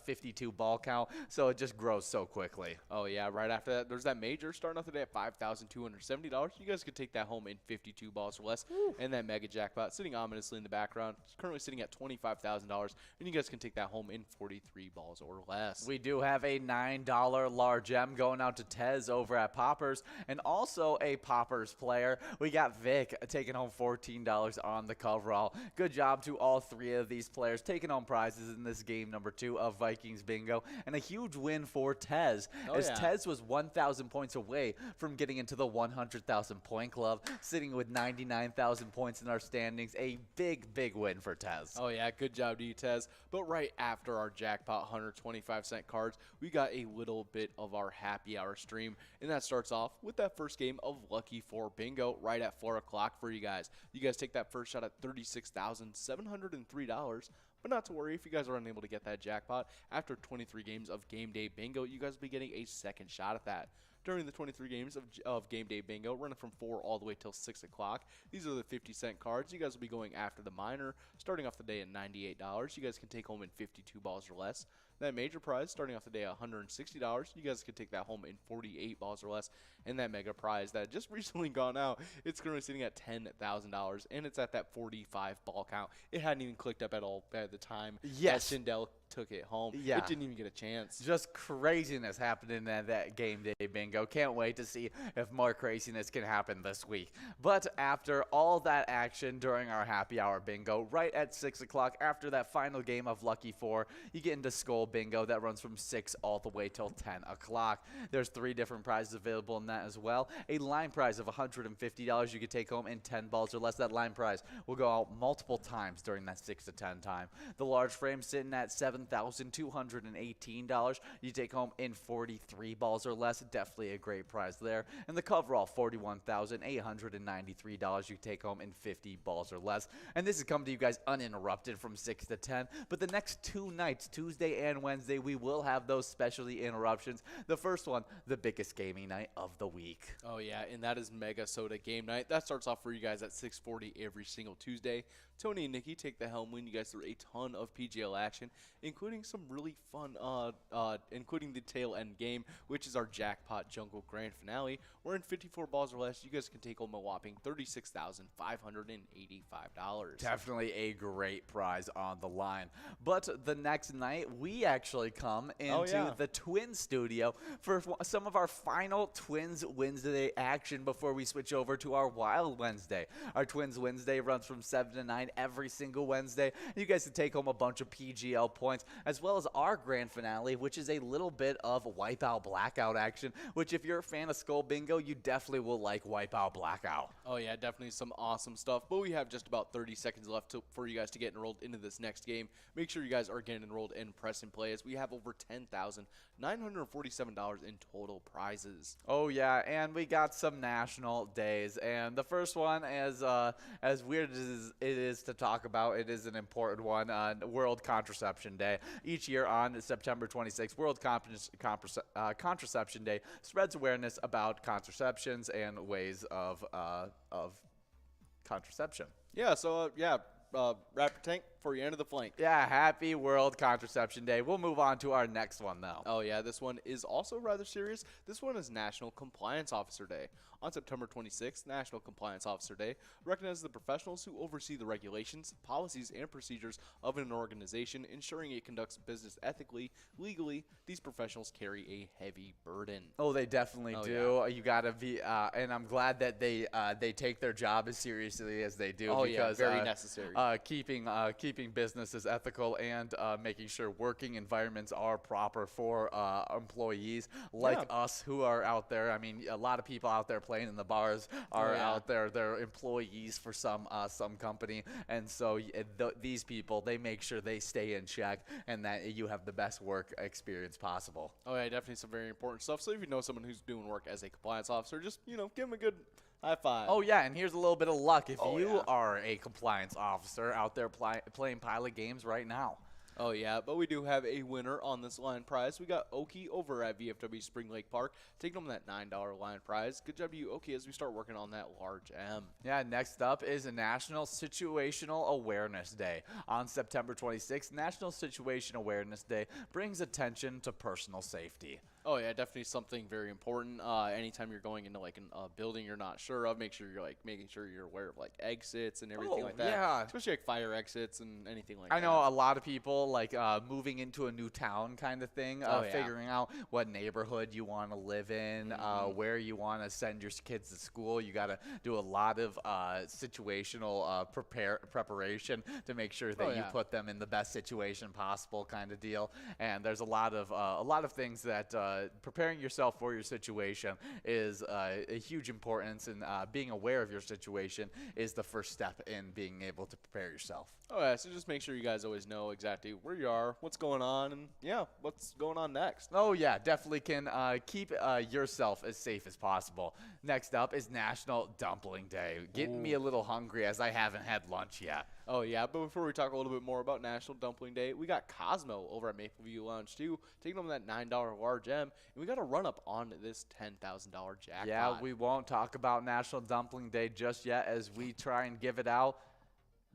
52 ball count, so it just grows so quickly. Oh yeah, right after that, there's that major starting off the day at $5,270. You guys could take that home in 52 balls or less. Woo. And that mega jackpot sitting ominously in the background, it's currently sitting at $25,000, and you guys can take that home in 43 balls or less. We do have a $9 large M going out to Tez over at Poppers, and also a Poppers player. We got Vic taking home $14 on the coverall. Good job to all 3 of these players taking home prizes in this game number 2 of Vikings Bingo, and a huge win for Tez, Tez was 1,000 points away from getting into the 100,000 point club, sitting with 99,000 points in our standings. A big win for Tez. Oh yeah, good job to you, Tez. But right after our Jackpot Hunter 25-cent cards, we got a little bit of our happy hour stream, and that starts off with that first game of Lucky 4 Bingo right at 4 o'clock for you guys. You guys take that first shot at $36,703. But not to worry, if you guys are unable to get that jackpot, after 23 games of Game Day Bingo, you guys will be getting a second shot at that. During the 23 games of Game Day Bingo, running from 4 all the way till 6 o'clock. These are the 50-cent cards. You guys will be going after the minor, starting off the day at $98. You guys can take home in 52 balls or less. That major prize, starting off the day at $160. You guys can take that home in 48 balls or less. And that mega prize that just recently gone out, it's currently sitting at $10,000, and it's at that 45 ball count. It hadn't even clicked up at all by the time that Shindell took it home. Yeah. It didn't even get a chance. Just craziness happening at that Game Day Bingo. Can't wait to see if more craziness can happen this week. But after all that action during our happy hour bingo, right at 6 o'clock, after that final game of Lucky 4, you get into Skull Bingo that runs from 6 all the way till 10 o'clock. There's 3 different prizes available in that as well. A line prize of $150 you could take home in 10 balls or less. That line prize will go out multiple times during that 6 to 10 time. The large frame sitting at $7,218. You take home in 43 balls or less. Definitely a great prize there. And the coverall, $41,893. You take home in 50 balls or less. And this is coming to you guys uninterrupted from 6 to 10. But the next 2 nights, Tuesday and Wednesday, we will have those specialty interruptions. The first one, the biggest gaming night of the week. Oh yeah, and that is MegaSota game night. That starts off for you guys at 6:40 every single Tuesday. Tony and Nikki take the helm, win you guys through a ton of PGL action, including some really fun, including the tail end game, which is our Jackpot Jungle Grand Finale. We're in 54 balls or less. You guys can take home a whopping $36,585. Definitely a great prize on the line. But the next night, we actually come into the Twin Studio for some of our final Twins Wednesday action before we switch over to our Wild Wednesday. Our Twins Wednesday runs from 7 to 9 night every single Wednesday. You guys can take home a bunch of PGL points, as well as our grand finale, which is a little bit of Wipeout Blackout action, which if you're a fan of Skull Bingo, you definitely will like Wipeout Blackout. Oh yeah, definitely some awesome stuff. But we have just about 30 seconds left for you guys to get enrolled into this next game. Make sure you guys are getting enrolled and press and play, as we have over $10,947 in total prizes. Oh yeah, and we got some national days, and the first one, as weird as it is to talk about, it is an important one. World Contraception Day. Each year on September 26th, World Contraception Day spreads awareness about contraceptions and ways of contraception. Yeah, so Rapper Tank, for your end of the flank. Yeah, happy World Contraception Day. We'll move on to our next one, though. Oh, yeah, this one is also rather serious. This one is National Compliance Officer Day. On September 26th, National Compliance Officer Day recognizes the professionals who oversee the regulations, policies, and procedures of an organization, ensuring it conducts business ethically, legally. These professionals carry a heavy burden. Oh, they definitely do. Yeah. You gotta be, and I'm glad that they take their job as seriously as they do. Oh, because, yeah, very necessary. Keeping businesses ethical and making sure working environments are proper for employees like us who are out there. I mean, a lot of people out there playing in the bars are out there. They're employees for some company, and so these people, they make sure they stay in check and that you have the best work experience possible. Oh yeah, definitely some very important stuff. So if you know someone who's doing work as a compliance officer, just give them a good high five. Oh yeah, and here's a little bit of luck if you are a compliance officer out there playing pilot games right now. Oh, yeah, but we do have a winner on this line prize. We got Oki over at VFW Spring Lake Park, taking home that $9 line prize. Good job, you, Oki, as we start working on that large M. Yeah, next up is a National Situational Awareness Day. On September 26th, National Situation Awareness Day brings attention to personal safety. Oh, yeah, definitely something very important. Anytime you're going into, like, a building you're not sure of, make sure you're, like, making sure you're aware of, like, exits and everything like that. Yeah. Especially, like, fire exits and anything like that. I know a lot of people, like, moving into a new town kind of thing, figuring out what neighborhood you want to live in, where you want to send your kids to school. You got to do a lot of situational preparation to make sure that you put them in the best situation possible kind of deal. And there's a lot of things that preparing yourself for your situation is a huge importance, and being aware of your situation is the first step in being able to prepare yourself. Oh, yeah, so just make sure you guys always know exactly where you are, what's going on, and, what's going on next. Oh, yeah, definitely can keep yourself as safe as possible. Next up is National Dumpling Day. Getting me a little hungry as I haven't had lunch yet. Oh, yeah, but before we talk a little bit more about National Dumpling Day, we got Cosmo over at Maple View Lounge 2, taking home that $9 large M, and we got a run-up on this $10,000 jackpot. Yeah, we won't talk about National Dumpling Day just yet as we try and give it out.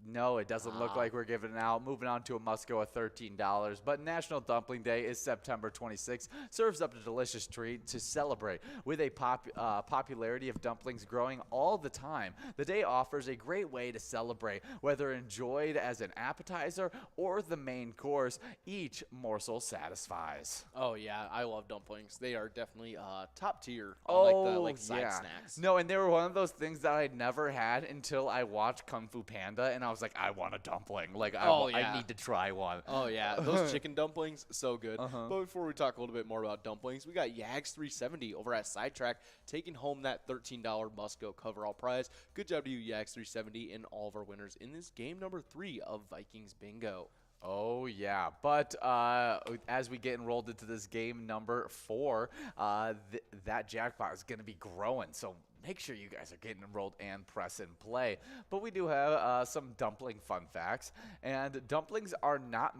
No, it doesn't look like we're giving it out. Moving on to a must-go at $13. But National Dumpling Day is September 26th. Serves up a delicious treat to celebrate. With a popularity of dumplings growing all the time, the day offers a great way to celebrate. Whether enjoyed as an appetizer or the main course, each morsel satisfies. Oh, yeah, I love dumplings. They are definitely top tier on like side snacks. No, and they were one of those things that I'd never had until I watched Kung Fu Panda, and I was like, I want a dumpling. Like, I need to try one. Oh, yeah. Those chicken dumplings, so good. But before we talk a little bit more about dumplings, we got Yags 370 over at Sidetrack, taking home that $13 must-go coverall prize. Good job to you, Yags 370, and all of our winners in this game number 3 of Vikings Bingo. Oh, yeah. But as we get enrolled into this game number 4, that jackpot is going to be growing. So make sure you guys are getting enrolled and press and play. But we do have some dumpling fun facts. And dumplings are not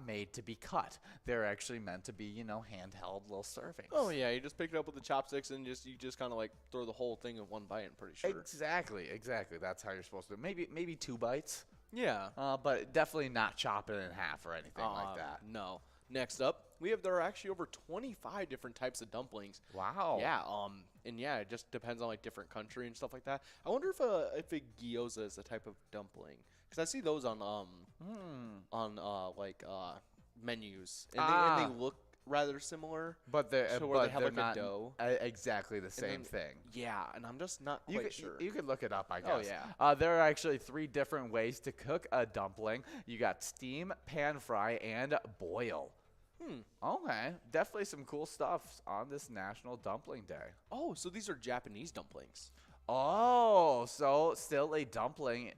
made to be cut. They're actually meant to be, handheld little servings. Oh, yeah. You just pick it up with the chopsticks and you just kind of like throw the whole thing in one bite, I'm pretty sure. Exactly. That's how you're supposed to. Maybe 2 bites. Yeah. But definitely not chop it in half or anything like that. No. Next up, there are actually over 25 different types of dumplings. Wow. Yeah. And yeah, it just depends on like different country and stuff like that. I wonder if a gyoza is a type of dumpling, because I see those on menus, and they look rather similar. But they're so where but they have they're like not a dough. Exactly the same then- thing. Yeah, and I'm just not quite sure. You could look it up, I guess. Oh, yeah. There are actually 3 different ways to cook a dumpling. You got steam, pan fry, and boil. Okay, definitely some cool stuff on this National Dumpling Day. Oh, so these are Japanese dumplings. Oh, so still a dumpling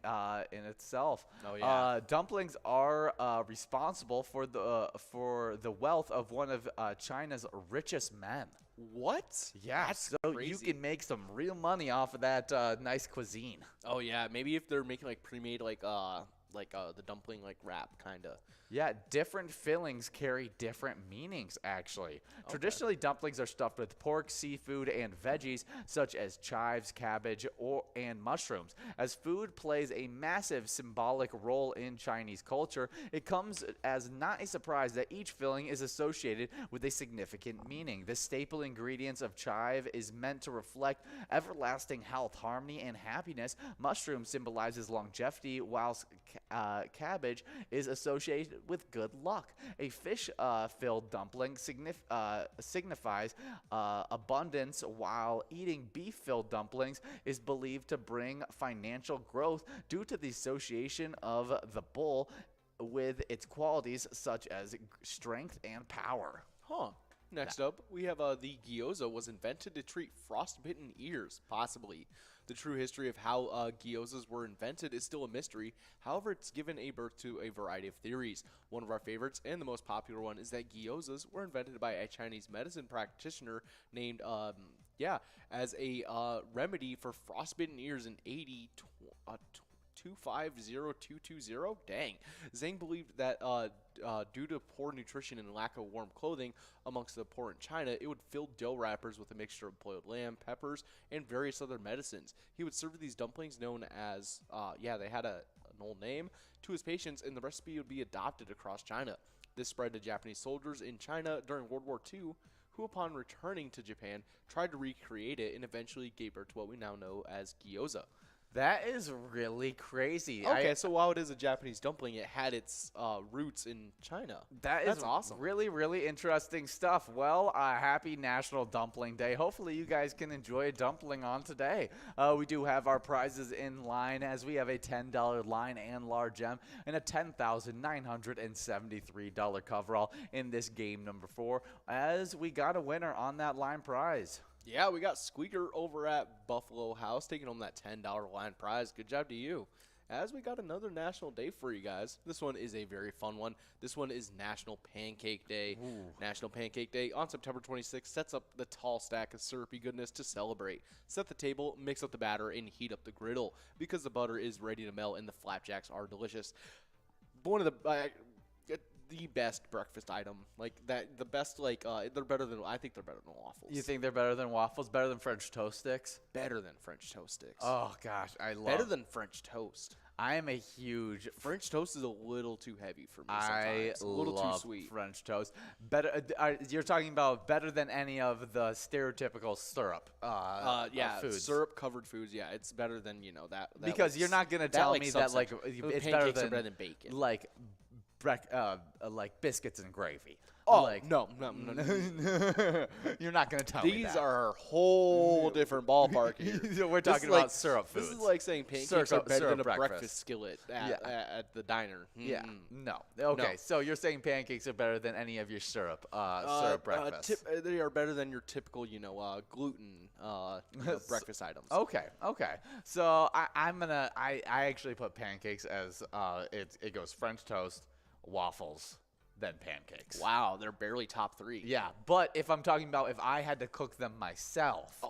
in itself. Oh, yeah. Dumplings are responsible for the wealth of one of China's richest men. What? Yeah, That's so you crazy. can make some real money off of that nice cuisine. Oh yeah, maybe if they're making like pre-made like the dumpling like wrap kind of. Yeah, different fillings carry different meanings, actually. Traditionally, dumplings are stuffed with pork, seafood, and veggies, such as chives, cabbage, and mushrooms. As food plays a massive symbolic role in Chinese culture, it comes as not a surprise that each filling is associated with a significant meaning. The staple ingredients of chive is meant to reflect everlasting health, harmony, and happiness. Mushroom symbolizes longevity, whilst cabbage is associated with good luck. A fish-filled dumpling signifies abundance, while eating beef-filled dumplings is believed to bring financial growth due to the association of the bull with its qualities such as strength and power. Huh. Next up, we have the gyoza was invented to treat frostbitten ears, possibly. The true history of how gyozas were invented is still a mystery. However, it's given a birth to a variety of theories. One of our favorites and the most popular one is that gyozas were invented by a Chinese medicine practitioner named, as a remedy for frostbitten ears in 250220. Dang. Zhang believed that due to poor nutrition and lack of warm clothing amongst the poor in China, it would fill dough wrappers with a mixture of boiled lamb, peppers, and various other medicines. He would serve these dumplings known as, they had an old name, to his patients, and the recipe would be adopted across China. This spread to Japanese soldiers in China during World War II, who upon returning to Japan tried to recreate it and eventually gave birth to what we now know as gyoza. That is really crazy. Okay, so while it is a Japanese dumpling, it had its roots in China. That's awesome. Really, really interesting stuff. Well, happy National Dumpling Day. Hopefully you guys can enjoy a dumpling on today. We do have our prizes in line, as we have a $10 line and large M and a $10,973 coverall in this game number 4, as we got a winner on that line prize. Yeah, we got Squeaker over at Buffalo House taking home that $10 line prize. Good job to you. As we got another national day for you guys. This one is a very fun one. This one is National Pancake Day. Ooh. National Pancake Day on September 26th sets up the tall stack of syrupy goodness to celebrate. Set the table, mix up the batter, and heat up the griddle because the butter is ready to melt and the flapjacks are delicious. One of the best breakfast item, like that. The best, they're better than. I think they're better than waffles. You think they're better than waffles? Better than French toast sticks? Better than French toast sticks. Oh gosh, I love. Better than French toast. I am a huge French toast is a little too heavy for me. I Sometimes. A little love too sweet. French toast. Better. You're talking about better than any of the stereotypical syrup. Foods. Syrup covered foods. Yeah, it's better than that because you're not gonna tell me that like it's better than bacon. Like biscuits and gravy. Oh, like, no. You're not going to tell me that. These are a whole different ballpark here. We're talking about syrup foods. This is like saying pancakes are better than a breakfast skillet at the diner. Yeah. No. Okay, so you're saying pancakes are better than any of your syrup breakfasts. They are better than your typical, gluten breakfast items. Okay. So I actually put pancakes as it goes French toast, waffles, then pancakes. Wow, they're barely top 3. Yeah, but if I'm talking about if I had to cook them myself,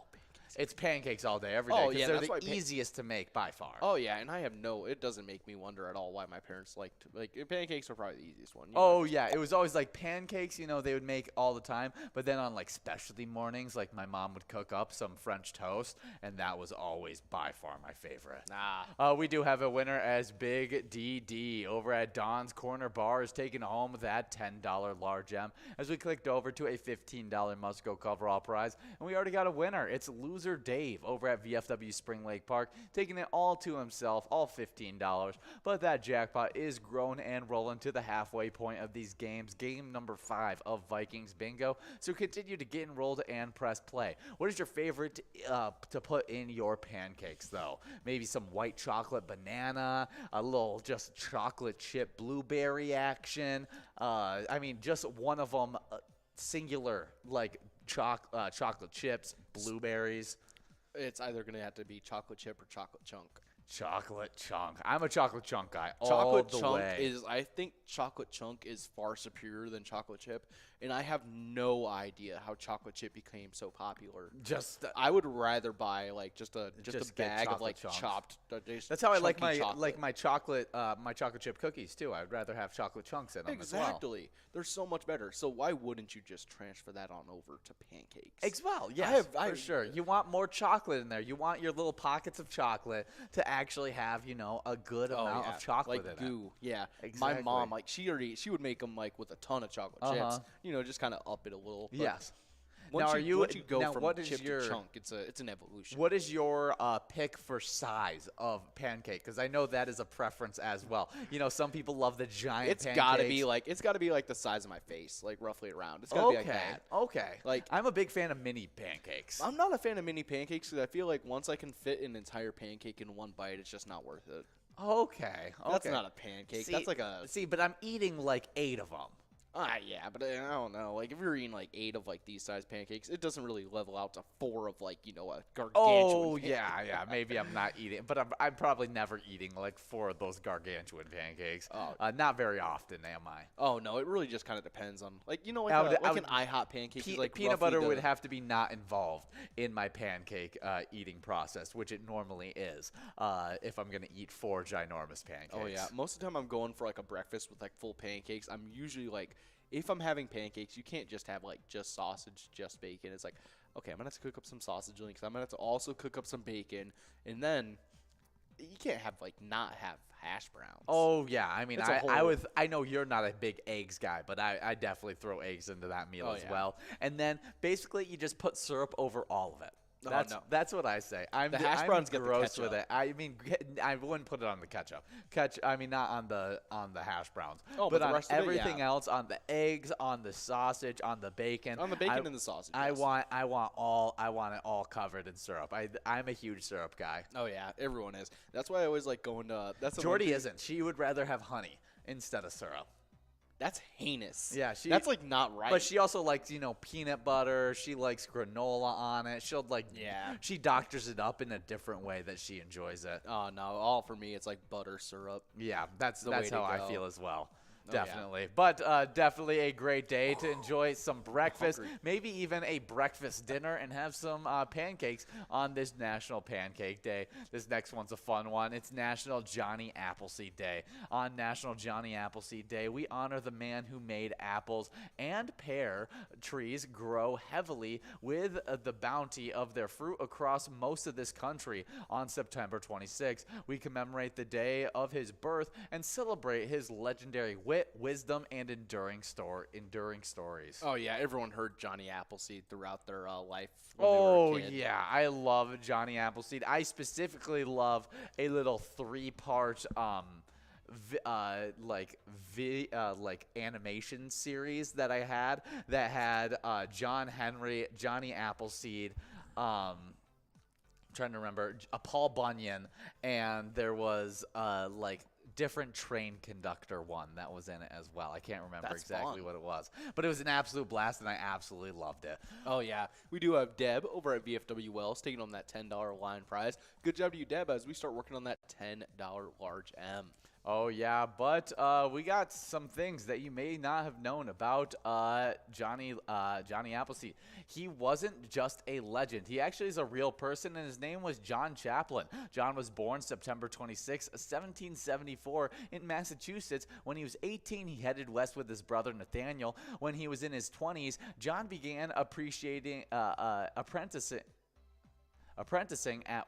it's pancakes all day, every day. Because they're the easiest to make by far. Oh yeah, and it doesn't make me wonder at all why my parents pancakes are probably the easiest one. It was always like pancakes, they would make all the time. But then on like specialty mornings, like my mom would cook up some French toast, and that was always by far my favorite. We do have a winner as Big DD over at Don's Corner Bar is taking home with that $10 large M. As we clicked over to a $15 must-go coverall prize, and we already got a winner. It's Loser loser Dave over at VFW Spring Lake Park, taking it all to himself, all $15. But that jackpot is grown and rolling to the halfway point of these games, game number 5 of Vikings Bingo. So continue to get enrolled and press play. What is your favorite to put in your pancakes, though? Maybe some white chocolate banana, a little just chocolate chip blueberry action. I mean, just one of them, singular, like chocolate chips, blueberries. It's either going to have to be chocolate chip or chocolate chunk. Chocolate chunk. I'm a chocolate chunk guy. Chocolate all the chunk way. I think chocolate chunk is far superior than chocolate chip, and I have no idea how chocolate chip became so popular. I would rather buy like just a bag of like chunks. chopped. That's how I like chocolate. my chocolate chip cookies too. I'd rather have chocolate chunks in them as well. Exactly. They're so much better. So why wouldn't you just transfer that on over to pancakes? As well, yes, for sure. You want more chocolate in there. You want your little pockets of chocolate to actually have, a good amount of chocolate like in goo. Yeah, Exactly. My mom, like she would make them like with a ton of chocolate chips. Just kind of up it a little. But Yes. Once Now, you go from what is chip your to chunk, it's an evolution. What is your pick for size of pancake? Because I know that is a preference as well. Some people love the giant. It's got to be like the size of my face, like roughly around. It's got to be like that. Okay. Like I'm a big fan of mini pancakes. I'm not a fan of mini pancakes because I feel like once I can fit an entire pancake in one bite, it's just not worth it. Okay. That's not a pancake. That's like a. See, but I'm eating like 8 of them. Yeah, but I don't know. Like, if you're eating like 8 of like these size pancakes, it doesn't really level out to 4 of like a gargantuan. Oh yeah. Maybe I'm not eating, but I'm probably never eating like 4 of those gargantuan pancakes. Not very often, am I? Oh no, it really just kind of depends on an IHOP pancake. Is like peanut butter would have to be not involved in my pancake eating process, which it normally is. If I'm gonna eat 4 ginormous pancakes. Oh yeah, most of the time I'm going for like a breakfast with like full pancakes. I'm usually like. If I'm having pancakes, you can't just have like just sausage, just bacon. It's like, okay, I'm gonna have to cook up some sausage links. I'm gonna have to also cook up some bacon, and then you can't have not have hash browns. Oh yeah, I mean, I know you're not a big eggs guy, but I definitely throw eggs into that meal as well. And then basically you just put syrup over all of it. That's what I say. I'm hash browns get gross the with ketchup. it. I mean, I wouldn't put it on the ketchup. I mean, not on the hash browns. Oh, but the on rest of it, everything else, on the eggs, on the sausage, on the bacon. On the bacon and the sausage. I yes. want it all covered in syrup. I'm a huge syrup guy. Oh yeah, everyone is. That's why I always like going to. Jordy isn't. She would rather have honey instead of syrup. That's heinous. Yeah, that's like not right. But she also likes, peanut butter. She likes granola on it. She doctors it up in a different way that she enjoys it. Oh no, all for me it's like butter syrup. Yeah, that's how I feel as well. Definitely. Yeah. But definitely a great day to enjoy some breakfast, maybe even a breakfast dinner, and have some pancakes on this National Pancake Day. This next one's a fun one. It's National Johnny Appleseed Day. On National Johnny Appleseed Day, we honor the man who made apples and pear trees grow heavily with the bounty of their fruit across most of this country. On September 26th, we commemorate the day of his birth and celebrate his legendary wit, wisdom, and enduring stories. Oh yeah, everyone heard Johnny Appleseed throughout their life. Oh yeah, I love Johnny Appleseed. I specifically love a little 3-part animation series that I had that had John Henry, Johnny Appleseed, I'm trying to remember, Paul Bunyan, and there was different train conductor one that was in it as well. I can't remember exactly what it was, but it was an absolute blast, and I absolutely loved it. Oh yeah, we do have Deb over at VFW Wells taking on that $10 line prize. Good job to you, Deb, as we start working on that $10 large M. Oh yeah, but we got some things that you may not have known about Johnny Appleseed. He wasn't just a legend. He actually is a real person, and his name was John Chaplin. John was born September 26, 1774 in Massachusetts. When he was 18, he headed west with his brother Nathaniel. When he was in his 20s, John began apprenticing at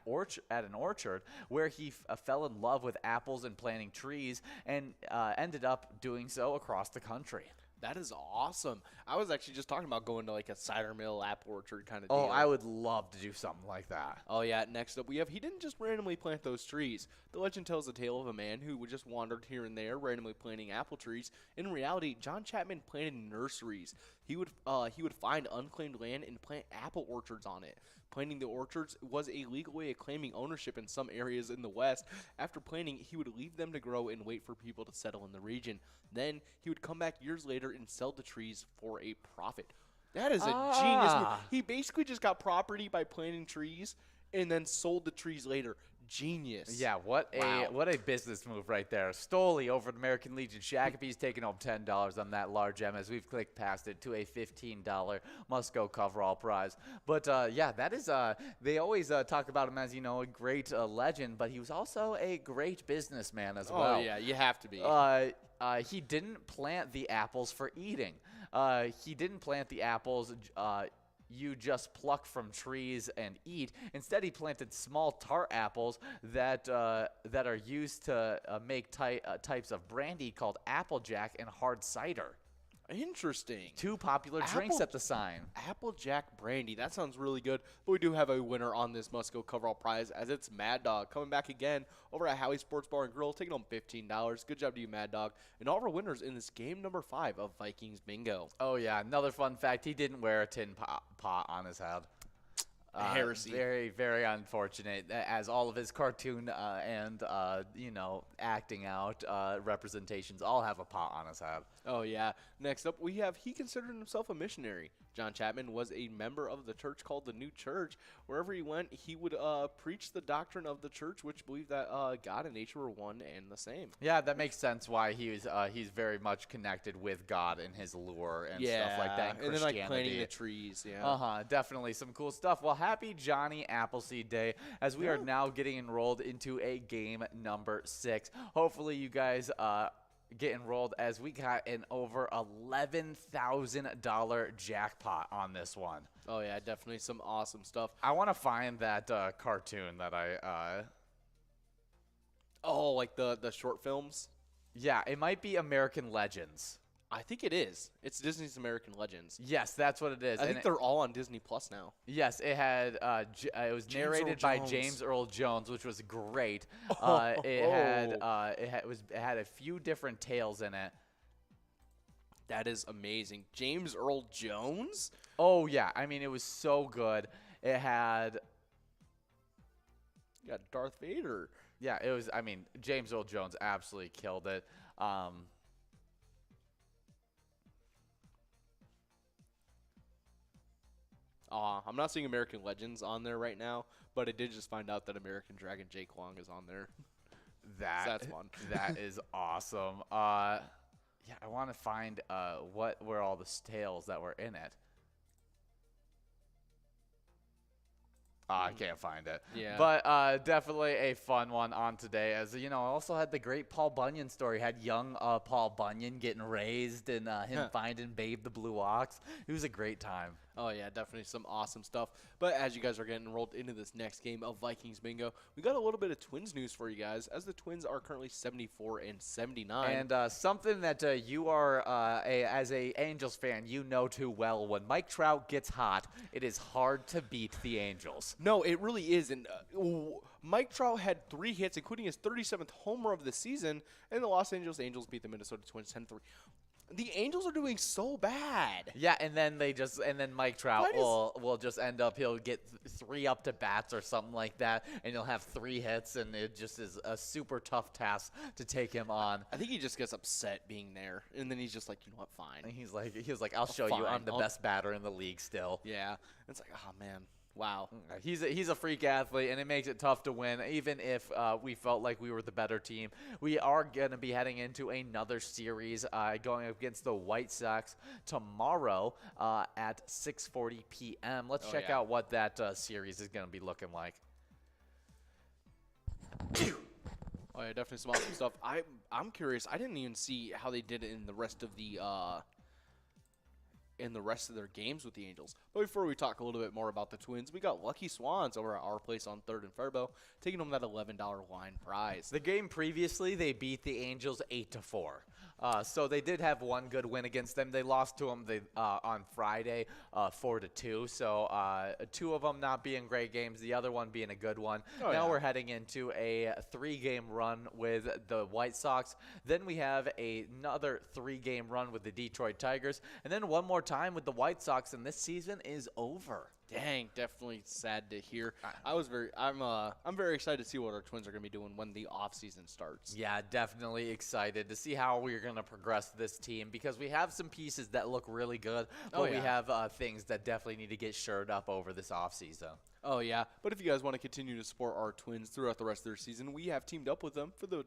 an orchard where he fell in love with apples and planting trees, and ended up doing so across the country. That is awesome. I was actually just talking about going to like a cider mill, apple orchard kind of Oh, deal. I would love to do something like that. Oh, yeah. Next up, we have he didn't just randomly plant those trees. The legend tells the tale of a man who would just wandered here and there, randomly planting apple trees. In reality, John Chapman planted nurseries. He would find unclaimed land and plant apple orchards on it. Planting the orchards was a legal way of claiming ownership in some areas in the West. After planting, he would leave them to grow and wait for people to settle in the region. Then he would come back years later and sell the trees for a profit. That is a genius move. He basically just got property by planting trees and then sold the trees later. Genius. Yeah, what a business move right there. Stoley over at American Legion. Shackapy's taking home $10 on that large M as we've clicked past it to a $15 must-go coverall prize. But, yeah, that is, they always talk about him as, you know, a great legend, but he was also a great businessman as well. Oh, yeah, you have to be. He didn't plant the apples for eating. He didn't plant the apples you just pluck from trees and eat. Instead, he planted small tart apples that are used to make types of brandy called Applejack and hard cider. Interesting. Two popular drinks at the sign. Applejack brandy. That sounds really good. But we do have a winner on this must-go coverall prize, as it's Mad Dog coming back again over at Howie Sports Bar and Grill, taking home $15. Good job to you, Mad Dog. And all of our winners in this game number 5 of Vikings Bingo. Oh, yeah. Another fun fact, he didn't wear a tin pot on his head. Heresy. Very, very unfortunate, as all of his cartoon and, you know, acting out representations all have a pot on his head. Oh, yeah. Next up, we have he considered himself a missionary. John Chapman was a member of the church called the New Church. Wherever he went, he would preach the doctrine of the church, which believed that God and nature were one and the same. Yeah, that makes sense why he's very much connected with God and his lure and stuff like that. And then like planting the trees. Yeah. Definitely some cool stuff. Well, happy Johnny Appleseed Day as we are now getting enrolled into a game number 6. Hopefully you guys get enrolled as we got an over $11,000 jackpot on this one. Oh, yeah, definitely some awesome stuff. I want to find that cartoon that I... Oh, like the short films? Yeah, it might be American Legends. I think it is. It's Disney's American Legends. Yes, that's what it is. I think they're all on Disney Plus now. Yes, it had. It was narrated by James Earl Jones, which was great. It had a few different tales in it. That is amazing. James Earl Jones? Oh yeah, I mean it was so good. It had. You got Darth Vader. Yeah, it was. I mean, James Earl Jones absolutely killed it. I'm not seeing American Legends on there right now, but I did just find out that American Dragon Jake Long is on there. That's fun. That is awesome. Yeah, I want to find what were all the tales that were in it. I can't find it. Yeah. But definitely a fun one on today. As you know, I also had the great Paul Bunyan story. Had young Paul Bunyan getting raised and him finding Babe the Blue Ox. It was a great time. Oh, yeah, definitely some awesome stuff. But as you guys are getting enrolled into this next game of Vikings Bingo, we got a little bit of Twins news for you guys, as the Twins are currently 74 and 79. And something that you are, as a Angels fan, you know too well, when Mike Trout gets hot, it is hard to beat the Angels. No, it really is. And Mike Trout had 3 hits, including his 37th homer of the season, and the Los Angeles Angels beat the Minnesota Twins 10-3. The Angels are doing so bad. Yeah, and then Mike Trout will just end up, he'll get 3 up to bats or something like that, and he'll have 3 hits, and it just is a super tough task to take him on. I think he just gets upset being there, and then he's just like, you know what, fine. And he was like, I'll show you, I'm the best batter in the league still. Yeah, it's like, oh man. Wow. He's a freak athlete, and it makes it tough to win, even if we felt like we were the better team. We are going to be heading into another series going against the White Sox tomorrow at 6:40 p.m. Let's check out what that series is going to be looking like. Oh, yeah, definitely some awesome stuff. I'm curious. I didn't even see how they did it in the rest of their games with the Angels. But before we talk a little bit more about the Twins, we got Lucky Swans over at our place on 3rd and Faribault, taking home that $11 wine prize. The game previously, they beat the Angels 8-4. So they did have one good win against them. They lost to them on Friday, 4-2. So 2 of them not being great games, the other one being a good one. Now we're heading into a 3-game run with the White Sox. Then we have another 3-game run with the Detroit Tigers, and then one more time with the White Sox, and this season is over. Dang, definitely sad to hear. I'm very excited to see what our Twins are going to be doing when the offseason starts. Yeah, definitely excited to see how we're going to progress this team, because we have some pieces that look really good, but we have things that definitely need to get shored up over this offseason. Oh, yeah. But if you guys want to continue to support our Twins throughout the rest of their season, we have teamed up with them for the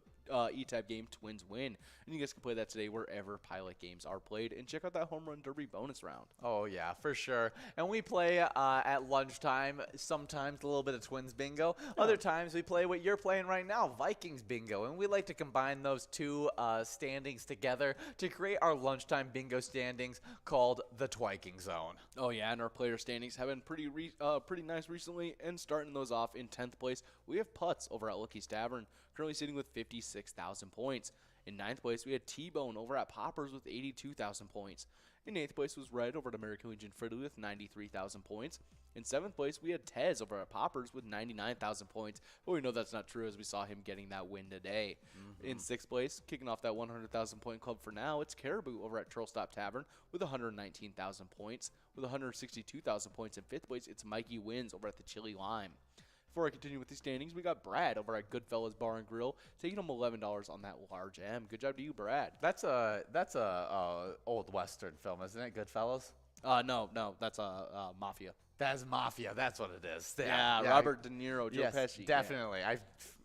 E-Type game Twins Win. And you guys can play that today wherever Pilot games are played. And check out that Home Run Derby bonus round. Oh, yeah, for sure. And we play at lunchtime, sometimes a little bit of Twins Bingo. Other times we play what you're playing right now, Vikings Bingo. And we like to combine those 2 standings together to create our lunchtime bingo standings called the Twiking Zone. Oh, yeah, and our player standings have been pretty nice recently. And starting those off in 10th place, we have Putz over at Lucky's Tavern, currently sitting with 56,000 points. In 9th place, we had T-Bone over at Poppers with 82,000 points. In 8th place was Red over at American Legion Fridley with 93,000 points. In 7th place, we had Tez over at Poppers with 99,000 points. But we know that's not true, as we saw him getting that win today. In 6th place, kicking off that 100,000 point club for now, it's Caribou over at Troll Stop Tavern with 119,000 points. With 162,000 points in 5th place, it's Mikey Wins over at the Chili Lime. Before I continue with the standings, we got Brad over at Goodfellas Bar and Grill, taking home $11 on that large M. Good job to you, Brad. That's a old Western film, isn't it, Goodfellas? No, that's Mafia. That's Mafia. That's what it is. Yeah, Robert De Niro, Joe Pesci. Definitely. Yeah.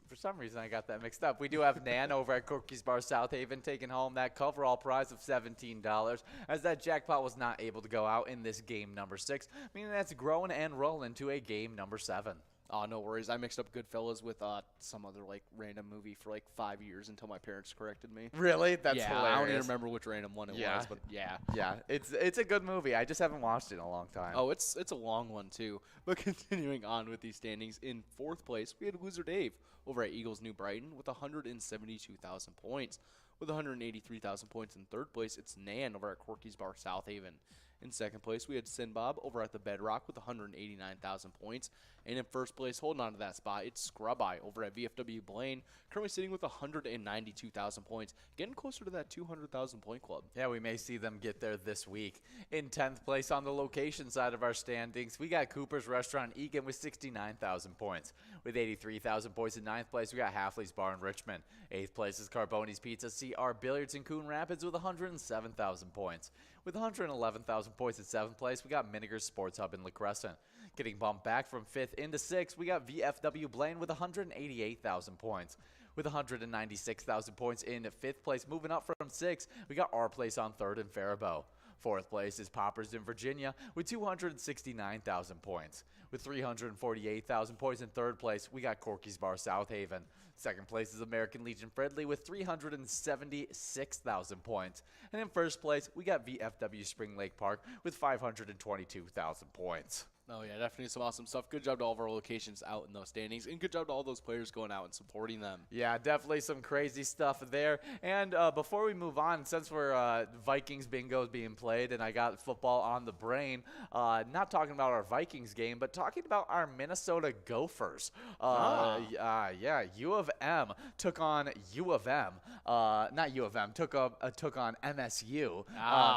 For some reason, I got that mixed up. We do have Nan over at Corky's Bar South Haven taking home that coverall prize of $17, as that jackpot was not able to go out in this game number 6, meaning that's growing and rolling to a game number 7. Oh, no worries. I mixed up Goodfellas with some other random movie for 5 years until my parents corrected me. Really? That's hilarious. I don't even remember which random one it was, but yeah. Yeah, it's a good movie. I just haven't watched it in a long time. Oh, it's a long one too. But continuing on with these standings, in 4th place we had Loser Dave over at Eagles New Brighton with 172,000 points. With 183,000 points in 3rd place, it's Nan over at Corky's Bar South Haven. In 2nd place, we had Sin Bob over at the Bedrock with 189,000 points. And in 1st place, holding on to that spot, it's Scrub Eye over at VFW Blaine, currently sitting with 192,000 points, getting closer to that 200,000 point club. Yeah, we may see them get there this week. In 10th place on the location side of our standings, we got Cooper's Restaurant Egan with 69,000 points. With 83,000 points in 9th place, we got Halfley's Bar in Richmond. 8th place is Carboni's Pizza CR Billiards in Coon Rapids with 107,000 points. With 111,000 points in 7th place, we got Miniger's Sports Hub in La Crescent. Getting bumped back from 5th into 6th, we got VFW Blaine with 188,000 points. With 196,000 points in 5th place, moving up from 6th, we got our place on 3rd in Faribault. 4th place is Poppers in Virginia with 269,000 points. With 348,000 points in 3rd place, we got Corky's Bar South Haven. 2nd place is American Legion Fridley with 376,000 points. And in 1st place, we got VFW Spring Lake Park with 522,000 points. Oh, yeah, definitely some awesome stuff. Good job to all of our locations out in those standings, and good job to all those players going out and supporting them. Yeah, definitely some crazy stuff there. And before we move on, since we're Vikings bingo being played and I got football on the brain, not talking about our Vikings game, but talking about our Minnesota Gophers. Yeah, U of M took on U of M. Not U of M, took on MSU,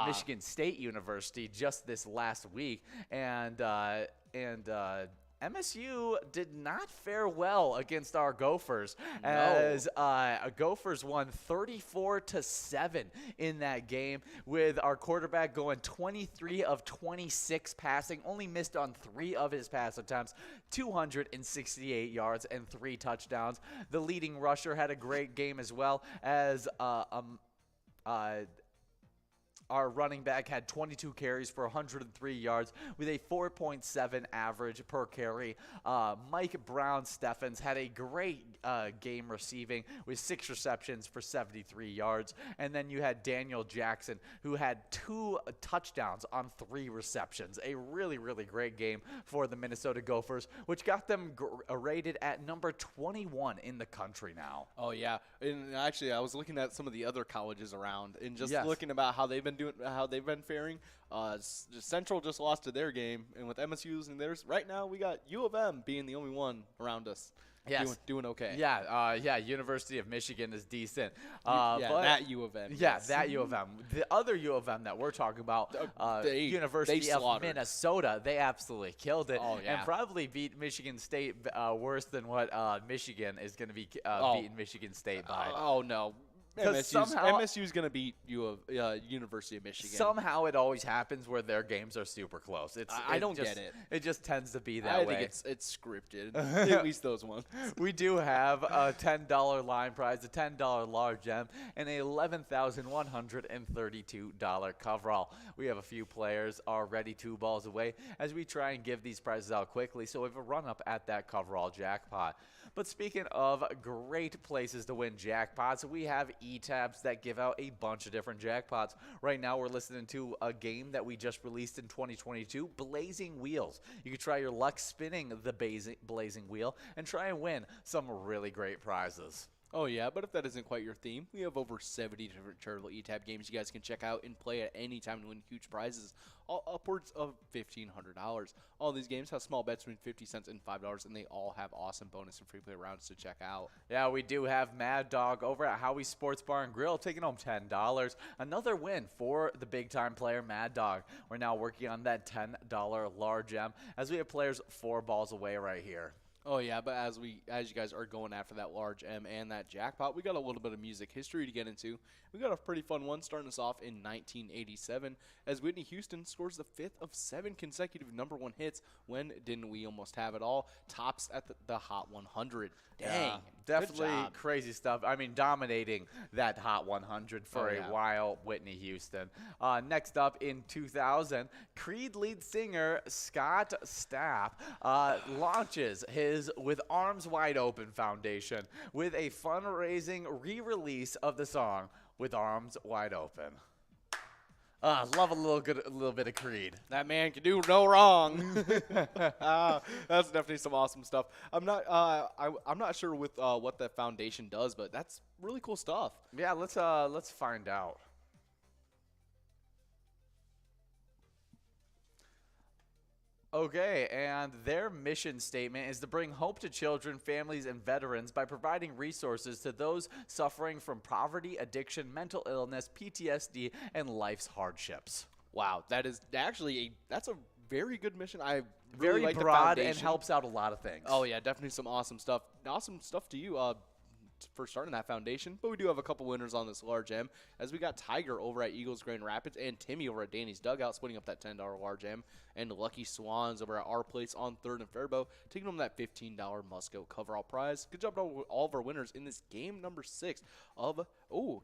Michigan State University, just this last week. And MSU did not fare well against our Gophers, as Gophers won 34-7 in that game, with our quarterback going 23 of 26 passing, only missed on 3 of his pass attempts, 268 yards and 3 touchdowns. The leading rusher had a great game as well, as Our running back had 22 carries for 103 yards with a 4.7 average per carry. Mike Brown-Steffens had a great game receiving with 6 receptions for 73 yards. And then you had Daniel Jackson, who had 2 touchdowns on 3 receptions. A really, really great game for the Minnesota Gophers, which got them rated at number 21 in the country now. Oh yeah, and actually I was looking at some of the other colleges around and just Yes. looking about how they've been faring. Central just lost to their game, and with MSU's and theirs, right now we got U of M being the only one around us. Yes. Doing okay. Yeah, University of Michigan is decent. Yeah, but that U of M. Yeah, yes. that U of M. The other U of M that we're talking about, University of slaughtered. Minnesota, they absolutely killed it. Oh, yeah. And probably beat Michigan State worse than what Michigan is going to be beating Michigan State by. Oh no. MSU's going to beat University of Michigan. Somehow it always happens where their games are super close. I don't get it. It just tends to be that way. I think it's scripted, at least those ones. We do have a $10 line prize, a $10 large gem, and a $11,132 coverall. We have a few players already 2 balls away as we try and give these prizes out quickly, so we have a run-up at that coverall jackpot. But speaking of great places to win jackpots, we have eTabs that give out a bunch of different jackpots. Right now, we're listening to a game that we just released in 2022, Blazing Wheels. You can try your luck spinning the Blazing Wheel and try and win some really great prizes. Oh, yeah, but if that isn't quite your theme, we have over 70 different Charitable eTab games you guys can check out and play at any time to win huge prizes, all upwards of $1,500. All these games have small bets between 50 cents and $5, and they all have awesome bonus and free play rounds to check out. Yeah, we do have Mad Dog over at Howie Sports Bar and Grill taking home $10. Another win for the big-time player, Mad Dog. We're now working on that $10 large M as we have players 4 balls away right here. Oh yeah, but as you guys are going after that large M and that jackpot, we got a little bit of music history to get into. We got a pretty fun one starting us off in 1987 as Whitney Houston scores the 5th of 7 consecutive #1 hits. When didn't we almost have it all? Tops at the Hot 100. Dang, yeah, definitely crazy stuff. I mean, dominating that Hot 100 for a while, Whitney Houston. Next up in 2000, Creed lead singer Scott Stapp launches his With Arms Wide Open Foundation with a fundraising re-release of the song With Arms Wide Open. Love a little bit of Creed. That man can do no wrong. That's definitely some awesome stuff. I'm not sure with what the foundation does, but that's really cool stuff. Yeah, let's find out. Okay, and their mission statement is to bring hope to children, families, and veterans by providing resources to those suffering from poverty, addiction, mental illness, PTSD, and life's hardships. Wow, that's a very good mission. I very really like broad the and helps out a lot of things. Oh yeah, definitely some awesome stuff. Awesome stuff to you. For starting that foundation, but we do have a couple winners on this large M, as we got Tiger over at Eagles Grand Rapids and Timmy over at Danny's Dugout splitting up that $10 large M, and Lucky Swans over at our place on 3rd and Faribault taking home that $15 Musco coverall prize. Good job to all of our winners in this game number 6 of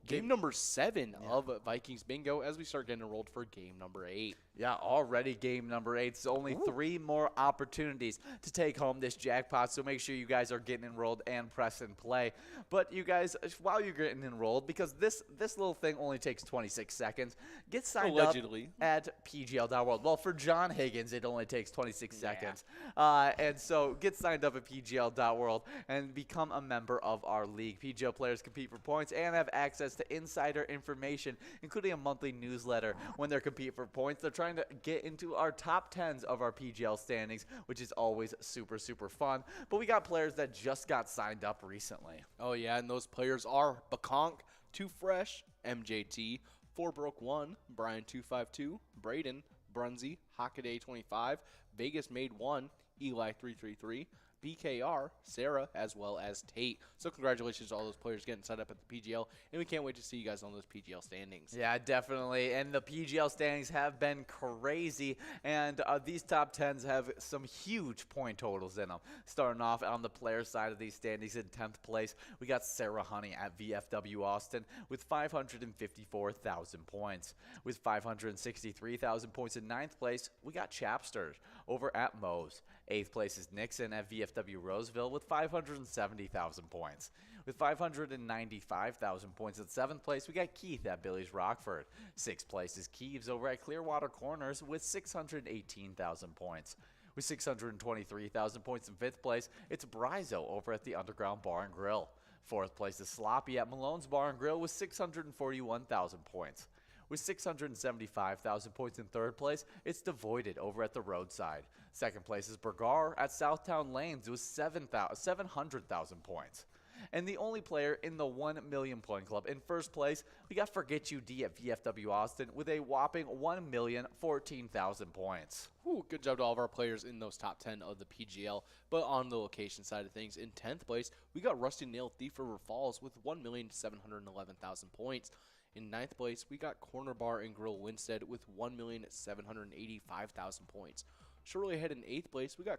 game number 7 of Vikings Bingo as we start getting enrolled for game number 8. Yeah, already game number 8. So only 3 more opportunities to take home this jackpot. So make sure you guys are getting enrolled and press and play. But you guys, while you're getting enrolled, because this little thing only takes 26 seconds, get signed up at pgl.world. Well, for John Higgins, it only takes 26 seconds. And so get signed up at pgl.world and become a member of our league. PGL players compete for points and have access to insider information, including a monthly newsletter. When they're competing for points, they're trying to get into our top 10s of our PGL standings, which is always super, super fun. But we got players that just got signed up recently. Oh, yeah, and those players are Baconk, Too Fresh, MJT, 4Broke1, Brian252, Braden, Brunsey, Hockaday25, Vegas Made 1, Eli333, BKR, Sarah, as well as Tate. So congratulations to all those players getting set up at the PGL, and we can't wait to see you guys on those PGL standings. Yeah, definitely. And the PGL standings have been crazy, and these top 10s have some huge point totals in them. Starting off on the player side of these standings, in 10th place, we got Sarah Honey at VFW Austin with 554,000 points. With 563,000 points in 9th place, we got Chapsters over at Moe's. 8th place is Nixon at VFW Roseville with 570,000 points. With 595,000 points in 7th place, we got Keith at Billy's Rockford. 6th place is Keeves over at Clearwater Corners with 618,000 points. With 623,000 points in 5th place, it's Brizo over at the Underground Bar and Grill. 4th place is Sloppy at Malone's Bar and Grill with 641,000 points. With 675,000 points in 3rd place, it's Devoided over at the Roadside. 2nd place is Bergar at Southtown Lanes with 700,000 points. And the only player in the 1 million point club in 1st place, we got Forget You D at VFW Austin with a whopping 1,014,000 points. Ooh, good job to all of our players in those top 10 of the PGL. But on the location side of things, in 10th place, we got Rusty Nail Thief River Falls with 1,711,000 points. In 9th place, we got Corner Bar and Grill Winstead with 1,785,000 points. Shortly ahead in 8th place, we got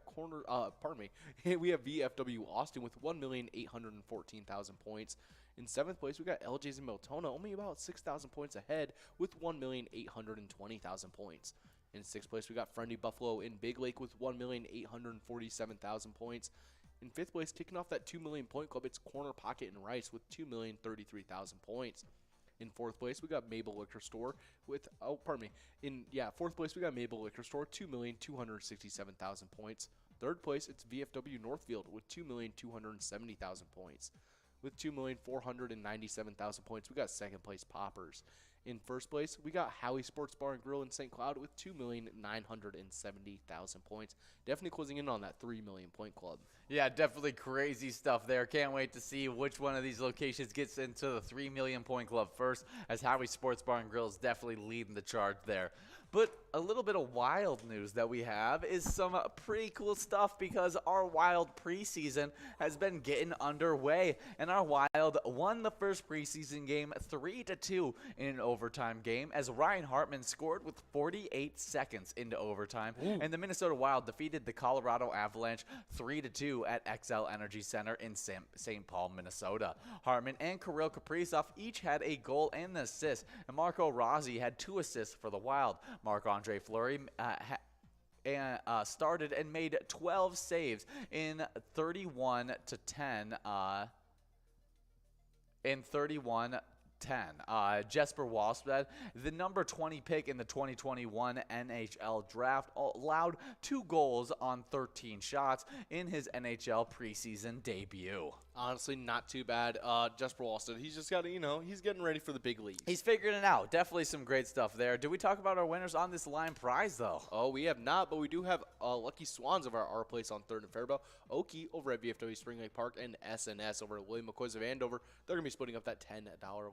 we have VFW Austin with 1,814,000 points. In 7th place, we got LJ's in Miltona, only about 6,000 points ahead with 1,820,000 points. In 6th place, we got Friendly Buffalo in Big Lake with 1,847,000 points. In 5th place, kicking off that 2 million point club, it's Corner Pocket and Rice with 2,033,000 points. In 4th place, we got Mabel Liquor Store with, 4th place, we got Mabel Liquor Store, 2,267,000 points. 3rd place, it's VFW Northfield with 2,270,000 points. With 2,497,000 points, we got 2nd place Poppers. In 1st place, we got Howie Sports Bar and Grill in St. Cloud with 2,970,000 points. Definitely closing in on that 3 million point club. Yeah, definitely crazy stuff there. Can't wait to see which one of these locations gets into the 3 million point club first, as Howie Sports Bar and Grill is definitely leading the charge there. But a little bit of wild news that we have is some pretty cool stuff, because our Wild preseason has been getting underway, and our Wild won the first preseason game 3-2 in an overtime game, as Ryan Hartman scored with 48 seconds into overtime. Ooh. And the Minnesota Wild defeated the Colorado Avalanche 3-2 at XL Energy Center in St. Paul, Minnesota. Hartman and Kirill Kaprizov each had a goal and an assist, and Marco Rossi had 2 assists for the Wild. Marc-Andre Fleury started and made 12 saves in 31-10 Jesper Walsted, the number 20 pick in the 2021 NHL draft, allowed 2 goals on 13 shots in his NHL preseason debut. Honestly, not too bad. Jesper Walsted, he's just got to, he's getting ready for the big leagues. He's figuring it out. Definitely some great stuff there. Did we talk about our winners on this line prize, though? Oh, we have not, but we do have Lucky Swans of our place on 3rd and Faribault, Oki over at VFW Spring Lake Park, and SNS over at William McCoy's of Andover. They're going to be splitting up that $10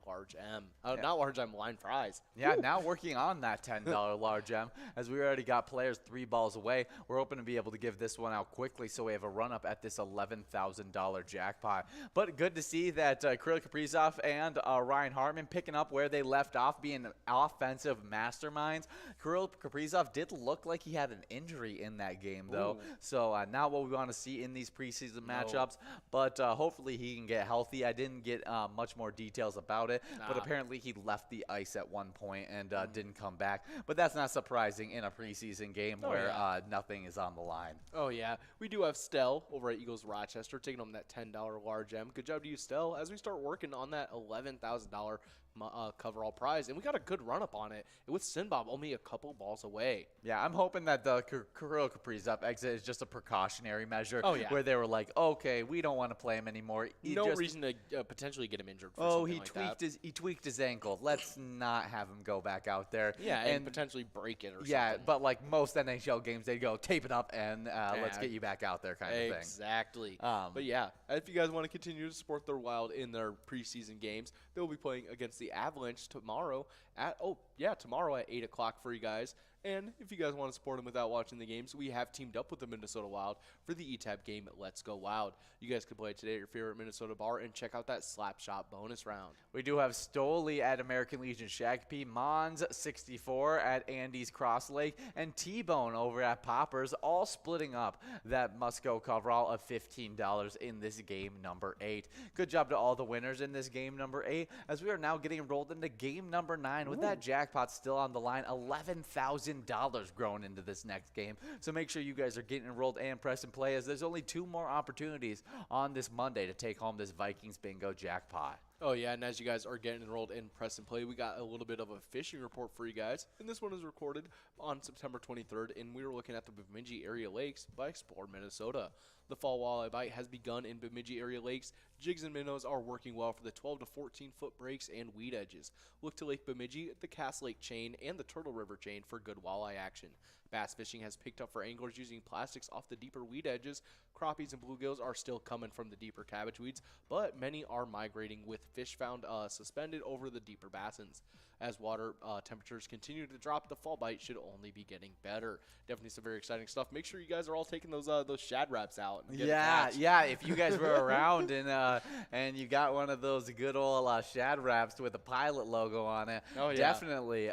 large M. Not large M, line prize. Yeah, now working on that $10 large M, as we already got players 3 balls away. We're hoping to be able to give this one out quickly, so we have a run-up at this $11,000 jackpot. But good to see that Kirill Kaprizov and Ryan Hartman picking up where they left off, being offensive masterminds. Kirill Kaprizov did look like he had an injury in that game, though. Ooh. So not what we want to see in these preseason matchups, but hopefully he can get healthy. I didn't get much more details about it, but apparently he left the ice at one point and didn't come back. But that's not surprising in a preseason game where nothing is on the line. Oh, yeah. We do have Stell over at Eagles Rochester taking home that $10 large M. Good job to you, Stell, as we start working on that $11,000 coverall prize, and we got a good run up on it with Sinbob only a couple balls away. Yeah, I'm hoping that the Kirill Kaprizov exit is just a precautionary measure. Oh, yeah. Where they were like, okay, we don't want to play him anymore. No reason to potentially get him injured for something like that. He tweaked his ankle. Let's not have him go back out there. Yeah, and potentially break it or something. Yeah, but like most NHL games, they'd go tape it up and let's get you back out there kind of thing. Exactly. But yeah, if you guys want to continue to support their Wild in their preseason games, they'll be playing against the Avalanche tomorrow at 8 o'clock for you guys. And if you guys want to support them without watching the games, we have teamed up with the Minnesota Wild for the ETAP game Let's Go Wild. You guys can play today at your favorite Minnesota bar and check out that slap shot bonus round. We do have Stoli at American Legion Shakopee, Mons 64 at Andy's Cross Lake, and T-Bone over at Poppers, all splitting up that must-go coverall of $15 in this game number 8. Good job to all the winners in this game number 8, as we are now getting enrolled into game number 9 with that jackpot still on the line, $11,000 growing into this next game. So make sure you guys are getting enrolled and press and play, as there's only 2 more opportunities on this Monday to take home this Vikings bingo jackpot. Oh, yeah, and as you guys are getting enrolled in Press and Play, we got a little bit of a fishing report for you guys. And this one is recorded on September 23rd, and we were looking at the Bemidji area lakes by Explore Minnesota. The fall walleye bite has begun in Bemidji area lakes. Jigs and minnows are working well for the 12 to 14-foot breaks and weed edges. Look to Lake Bemidji, the Cass Lake chain, and the Turtle River chain for good walleye action. Bass fishing has picked up for anglers using plastics off the deeper weed edges. Crappies and bluegills are still coming from the deeper cabbage weeds, but many are migrating with fish found suspended over the deeper bassins. As water temperatures continue to drop, the fall bite should only be getting better. Definitely some very exciting stuff. Make sure you guys are all taking those shad wraps out. And Yeah. If you guys were around and you got one of those good old shad wraps with a Pilot logo on it, definitely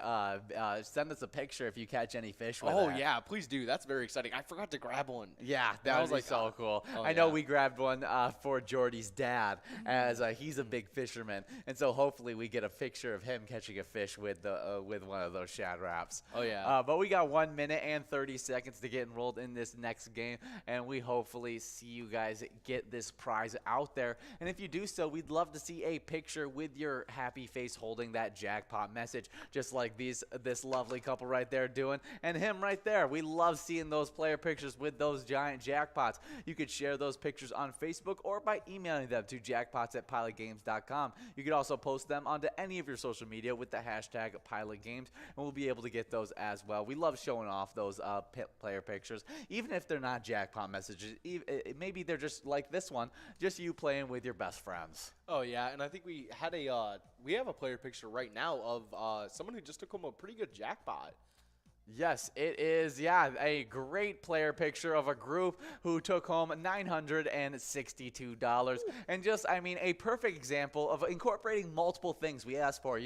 send us a picture if you catch any fish with it. Yeah, please do. That's very exciting. I forgot to grab one. Yeah, that was so cool. I know we grabbed one for Jordy's dad, as he's a big fisherman, and so hopefully we get a picture of him catching a fish with one of those shad wraps. But we got 1 minute and 30 seconds to get enrolled in this next game, and we hopefully see you guys get this prize out there. And if you do so, we'd love to see a picture with your happy face holding that jackpot message, just like this lovely couple right there doing, and him right there. We love seeing those player pictures with those giant jackpots. You could share those pictures on Facebook or by emailing them to jackpots@pilotgames.com. You could also post them onto any of your social media with the hashtag PilotGames, and we'll be able to get those as well. We love showing off those player pictures, even if they're not jackpot messages. Maybe they're just like this one, just you playing with your best friends. Oh, yeah, and I think we have a player picture right now of someone who just took home a pretty good jackpot. Yes, it is, a great player picture of a group who took home $962. And just, a perfect example of incorporating multiple things we asked for,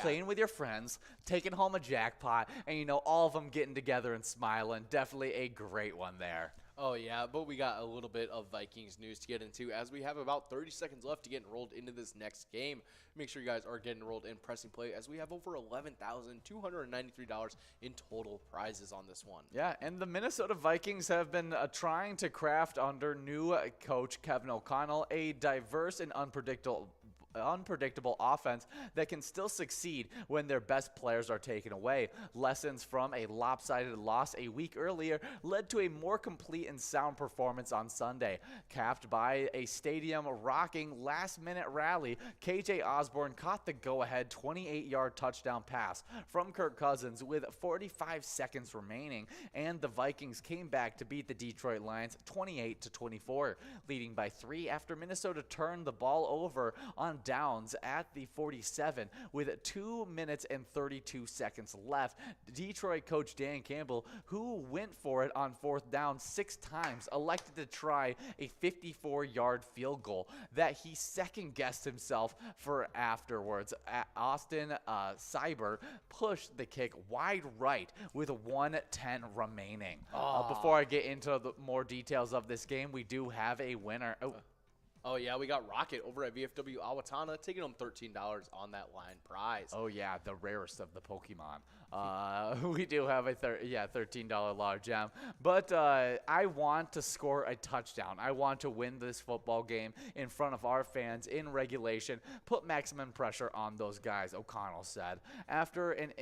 playing with your friends, taking home a jackpot, and, all of them getting together and smiling. Definitely a great one there. Oh, yeah, but we got a little bit of Vikings news to get into as we have about 30 seconds left to get enrolled into this next game. Make sure you guys are getting enrolled in Pressing Play as we have over $11,293 in total prizes on this one. Yeah, and the Minnesota Vikings have been trying to craft under new coach Kevin O'Connell a diverse and unpredictable offense that can still succeed when their best players are taken away. Lessons from a lopsided loss a week earlier led to a more complete and sound performance on Sunday. Capped by a stadium-rocking last-minute rally, KJ Osborne caught the go-ahead 28-yard touchdown pass from Kirk Cousins with 45 seconds remaining, and the Vikings came back to beat the Detroit Lions 28-24, leading by 3 after Minnesota turned the ball over on downs at the 47 with 2 minutes and 32 seconds left. Detroit coach Dan Campbell, who went for it on 4th down 6 times, elected to try a 54-yard field goal that he second-guessed himself for afterwards. Austin Cyber pushed the kick wide right with 1:10 remaining. Before I get into the more details of this game, we do have a winner. Oh, yeah, we got Rocket over at VFW Awatana taking home $13 on that line prize. Oh, yeah, the rarest of the Pokemon. We do have a $13 large gem. But I want to score a touchdown. I want to win this football game in front of our fans in regulation, put maximum pressure on those guys, O'Connell said. After an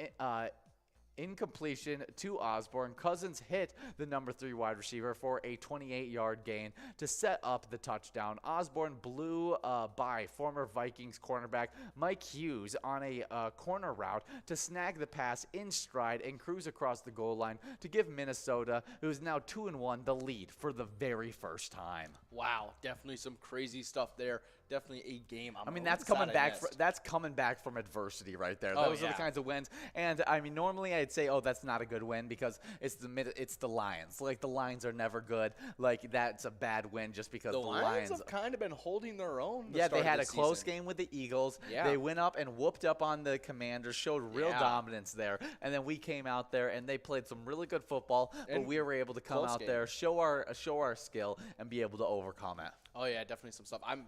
incompletion to Osborne, Cousins hit the number 3 wide receiver for a 28-yard gain to set up the touchdown. Osborne blew by former Vikings cornerback Mike Hughes on a corner route to snag the pass in stride and cruise across the goal line to give Minnesota, who is now 2-1, the lead for the very first time. Wow, definitely some crazy stuff there. Definitely a game. That's coming back from adversity right there. Those are the kinds of wins. And normally I'd say, oh, that's not a good win because it's the Lions. Like, the Lions are never good. Like, that's a bad win just because The the Lions have kind of been holding their own. Yeah, they had a close game with the Eagles. Yeah. They went up and whooped up on the Commanders, showed real dominance there. And then we came out there and they played some really good football, but we were able to come out there, show our skill, and be able to overcome it. Oh yeah, definitely some stuff. I'm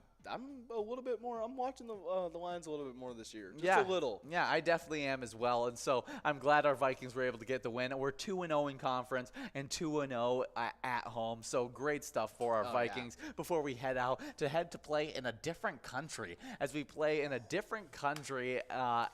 a little bit more. I'm watching the Lions a little bit more this year. Just a little. Yeah, I definitely am as well. And so I'm glad our Vikings were able to get the win. We're 2-0 in conference and 2-0 at home. So great stuff for our Vikings before we head to play in a different country. As we play in a different country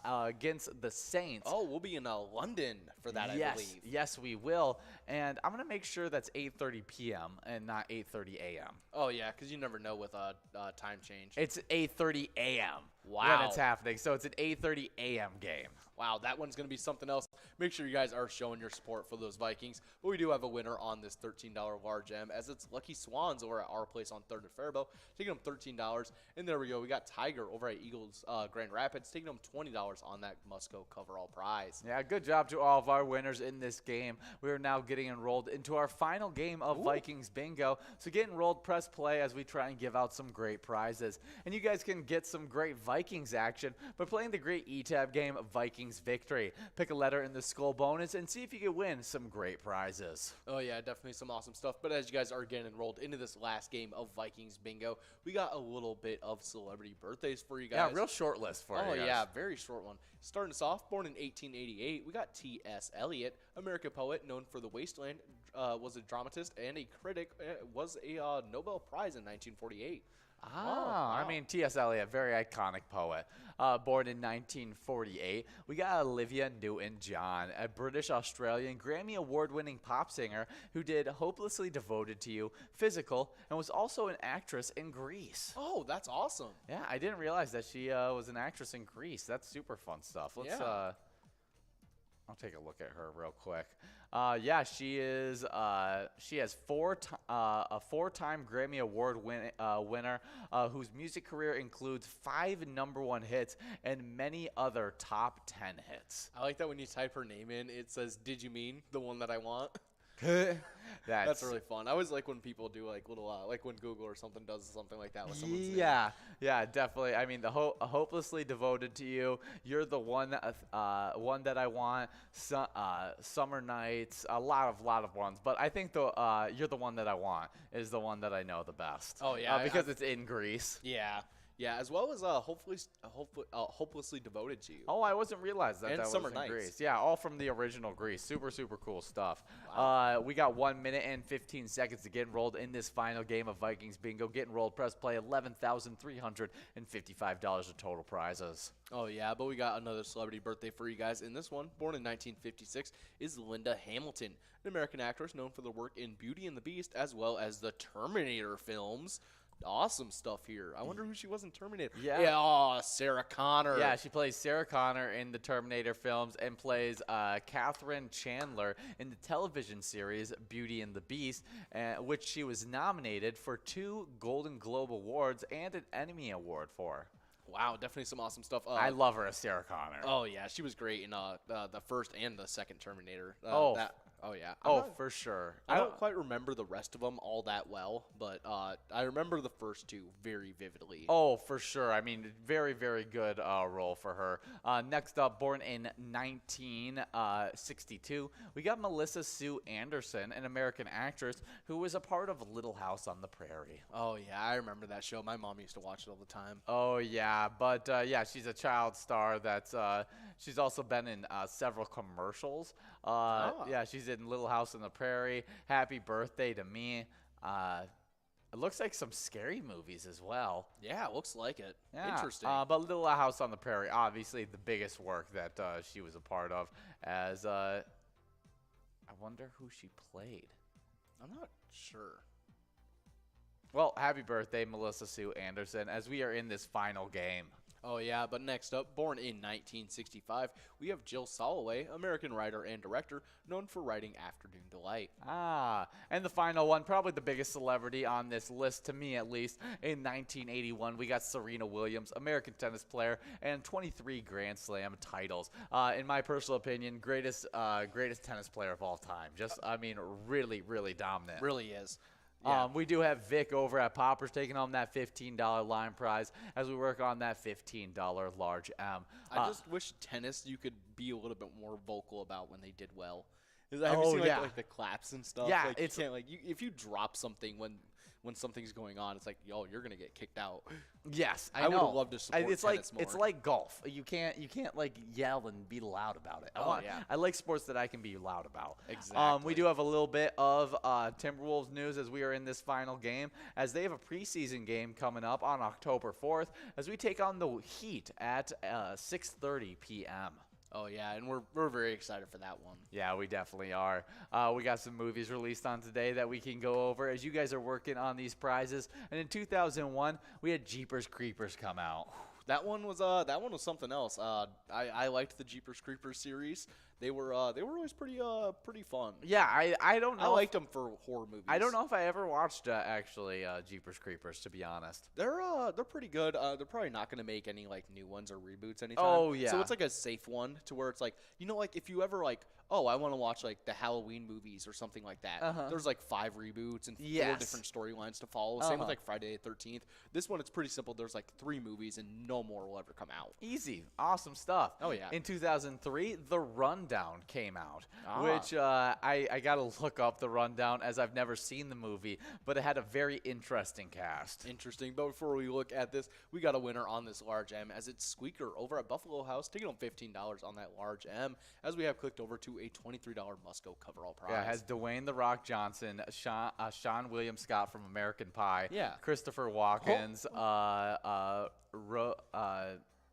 against the Saints. Oh, we'll be in London for that, I believe. Yes, we will. And I'm going to make sure that's 8:30 p.m. and not 8:30 a.m. Oh yeah, because you never know with time change. It's 8:30 a.m. Wow. when it's happening. So it's an 8:30 a.m. game. Wow, that one's going to be something else. Make sure you guys are showing your support for those Vikings. But we do have a winner on this $13 large M, as it's Lucky Swans over at our place on 3rd and Faribault, taking them $13. And there we go. We got Tiger over at Eagles Grand Rapids, taking them $20 on that Musco coverall prize. Yeah, good job to all of our winners in this game. We are now getting enrolled into our final game of Vikings Bingo. So get enrolled, press play as we try and give out some great prizes. And you guys can get some great Vikings action by playing the great E-Tab game, Vikings Victory. Pick a letter in the skull bonus and see if you can win some great prizes. Oh yeah, definitely some awesome stuff. But as you guys are getting enrolled into this last game of Vikings Bingo, we got a little bit of celebrity birthdays for you guys. Yeah, real short list for you guys. Oh yeah, very short one. Starting us off, born in 1888, we got T.S. Eliot, American poet known for The Wasteland, was a dramatist and a critic, was a Nobel Prize in 1948. I mean, T.S. Eliot, very iconic poet. Born in 1948. We got Olivia Newton-John, a British-Australian Grammy Award-winning pop singer who did Hopelessly Devoted to You, Physical, and was also an actress in Grease. Oh, that's awesome. Yeah, I didn't realize that she was an actress in Grease. That's super fun stuff. Let's I'll take a look at her real quick. Yeah, she is. She has a four-time Grammy Award winner, whose music career includes 5 #1 hits and many other top 10 hits. I like that when you type her name in, it says, "Did you mean the one that I want?" That's really fun. I always like when people do like little, like when Google or something does something like that with someone's name. Yeah, definitely. I mean, Hopelessly Devoted to You, You're the One, One That I Want, Summer Nights, a lot of ones. But I think the You're the One That I Want is the one that I know the best. Oh yeah, because it's in Greece. Yeah, as well as Hopelessly Devoted to You. Oh, I wasn't realized that and that Summer was in Nights. Greece. Yeah, all from the original Greece. Super cool stuff. Wow. We got 1 minute and 15 seconds to get enrolled in this final game of Vikings Bingo. Get enrolled, press play, $11,355 of total prizes. Oh yeah, but we got another celebrity birthday for you guys in this one. Born in 1956 is Linda Hamilton, an American actress known for their work in Beauty and the Beast as well as the Terminator films. Awesome stuff here. I wonder who she was in Terminator. Yeah. Sarah Connor. Yeah, she plays Sarah Connor in the Terminator films and plays Catherine Chandler in the television series Beauty and the Beast, which she was nominated for 2 Golden Globe Awards and an Emmy Award for. Wow, definitely some awesome stuff. I love her as Sarah Connor. Oh yeah, she was great in the first and the second Terminator. Oh yeah. For sure. I don't quite remember the rest of them all that well, but I remember the first 2 very vividly. Oh, for sure. I mean, very good role for her. Next up, born in 1962, we got Melissa Sue Anderson, an American actress who was a part of Little House on the Prairie. Oh yeah, I remember that show. My mom used to watch it all the time. Oh yeah, but yeah, she's a child star. That's she's also been in several commercials. Yeah, she's in Little House on the Prairie, Happy Birthday to Me. It looks like some scary movies as well. Yeah, it looks like it. Yeah. Interesting. But Little House on the Prairie, obviously the biggest work that she was a part of. As I wonder who she played. I'm not sure. Well, happy birthday, Melissa Sue Anderson, as we are in this final game. Oh, yeah, but next up, born in 1965, we have Jill Soloway, American writer and director, known for writing Afternoon Delight. And the final one, probably the biggest celebrity on this list, to me at least, in 1981, we got Serena Williams, American tennis player, and 23 Grand Slam titles. In my personal opinion, greatest tennis player of all time. Really, really dominant. Really is. Yeah. We do have Vic over at Poppers taking home that $15 line prize as we work on that $15 large M. I just wish tennis you could be a little bit more vocal about when they did well. Have you seen like the claps and stuff? Yeah, like, if you drop something when something's going on, it's like, yo, you're gonna get kicked out. Yes, I would have loved to support tennis more. It's like golf. You can't like yell and be loud about it. I like sports that I can be loud about. Exactly. We do have a little bit of Timberwolves news as we are in this final game, as they have a preseason game coming up on October 4th as we take on the Heat at 6:30 p.m. Oh, yeah, and we're very excited for that one. Yeah, we definitely are. We got some movies released on today that we can go over as you guys are working on these prizes. And in 2001, we had Jeepers Creepers come out. That one was something else. I liked the Jeepers Creepers series. They were always pretty fun. Yeah, I don't know. I liked them for horror movies. I don't know if I ever watched Jeepers Creepers, to be honest. They're pretty good. They're probably not gonna make any like new ones or reboots anytime. Oh yeah. So it's like a safe one to where it's like, you know, like if you ever like, oh, I want to watch like the Halloween movies or something like that. There's like 5 reboots and 4 different storylines to follow. Same with like Friday the 13th. This one, it's pretty simple. There's like 3 movies and no more will ever come out. Easy. Awesome stuff. Oh, yeah. In 2003, The Rundown came out, which I got to look up The Rundown as I've never seen the movie, but it had a very interesting cast. Interesting. But before we look at this, we got a winner on this large M as it's Squeaker over at Buffalo House, taking home $15 on that large M as we have clicked over to a $23 Musco coverall prize. Yeah, it has Dwayne The Rock Johnson, Sean William Scott from American Pie, Christopher Walken's,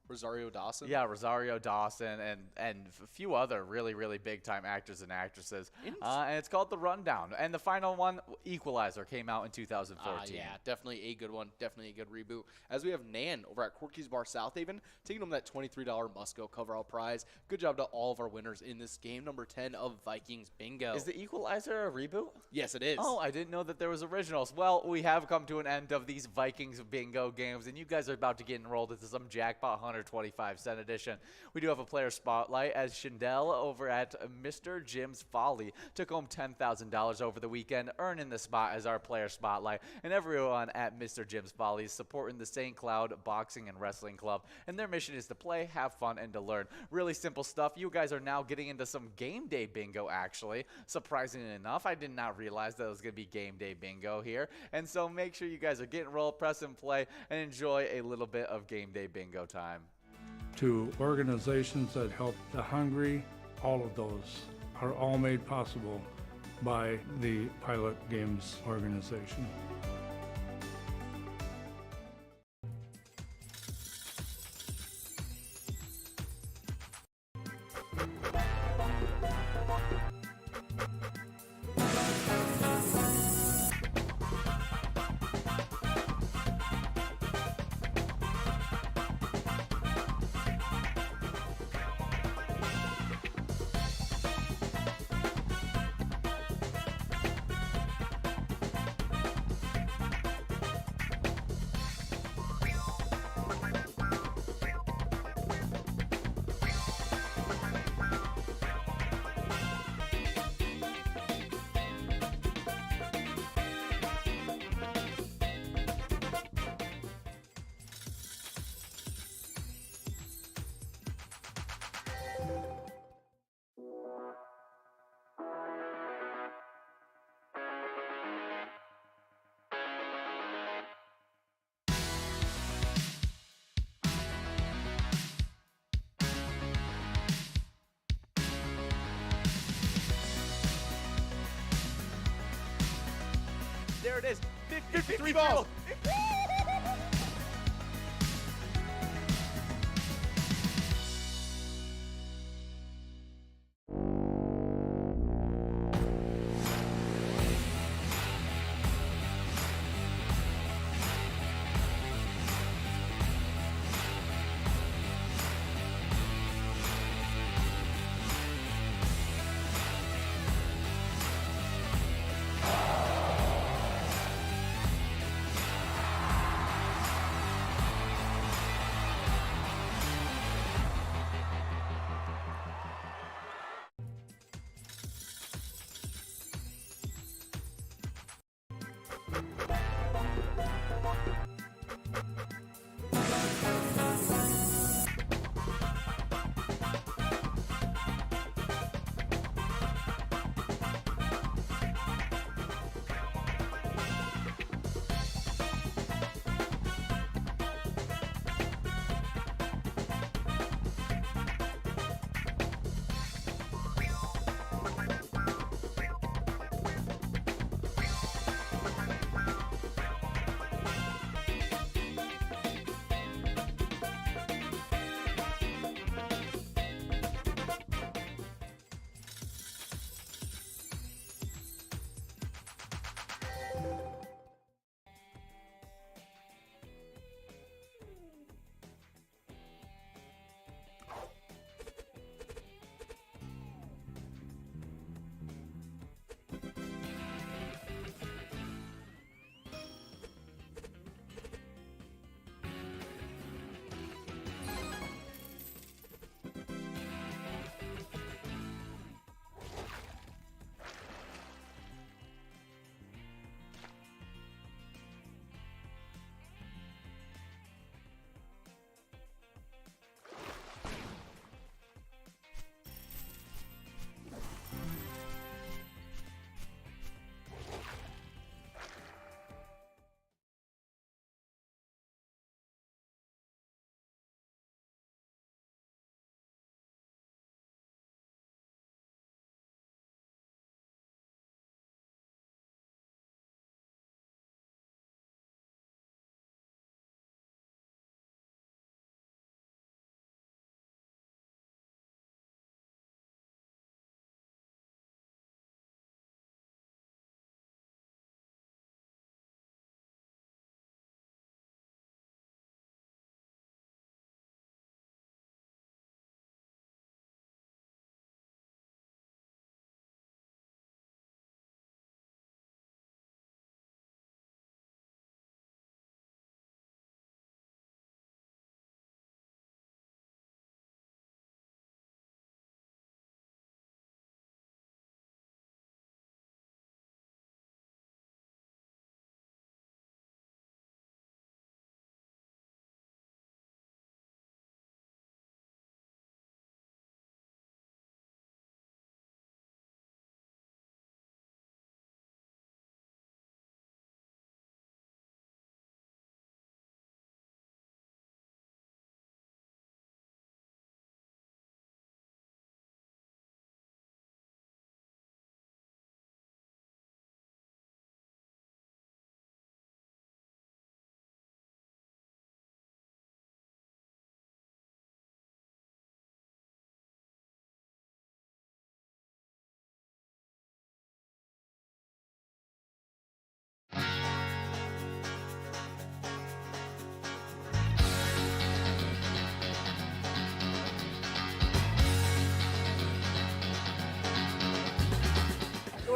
Rosario Dawson. Yeah, Rosario Dawson and a few other really, really big-time actors and actresses. And it's called The Rundown. And the final one, Equalizer, came out in 2014. Yeah, definitely a good one. Definitely a good reboot. As we have Nan over at Corky's Bar South Haven, taking home that $23 Musco coverall prize. Good job to all of our winners in this game number 10 of Vikings Bingo. Is the Equalizer a reboot? Yes, it is. Oh, I didn't know that there was originals. Well, we have come to an end of these Vikings Bingo games, and you guys are about to get enrolled into some Jackpot Hunter 25-cent edition. We do have a player spotlight as Shindell over at Mr. Jim's Folly took home $10,000 over the weekend, earning the spot as our player spotlight. And everyone at Mr. Jim's Folly is supporting the St. Cloud Boxing and Wrestling Club, and their mission is to play, have fun, and to learn. Really simple stuff. You guys are now getting into some game day bingo, actually. Surprisingly enough, I did not realize that it was going to be game day bingo here. And so make sure you guys are getting rolled, press and play, and enjoy a little bit of game day bingo time. To organizations that help the hungry, all of those are all made possible by the Pilot Games organization. There it is. 53 balls.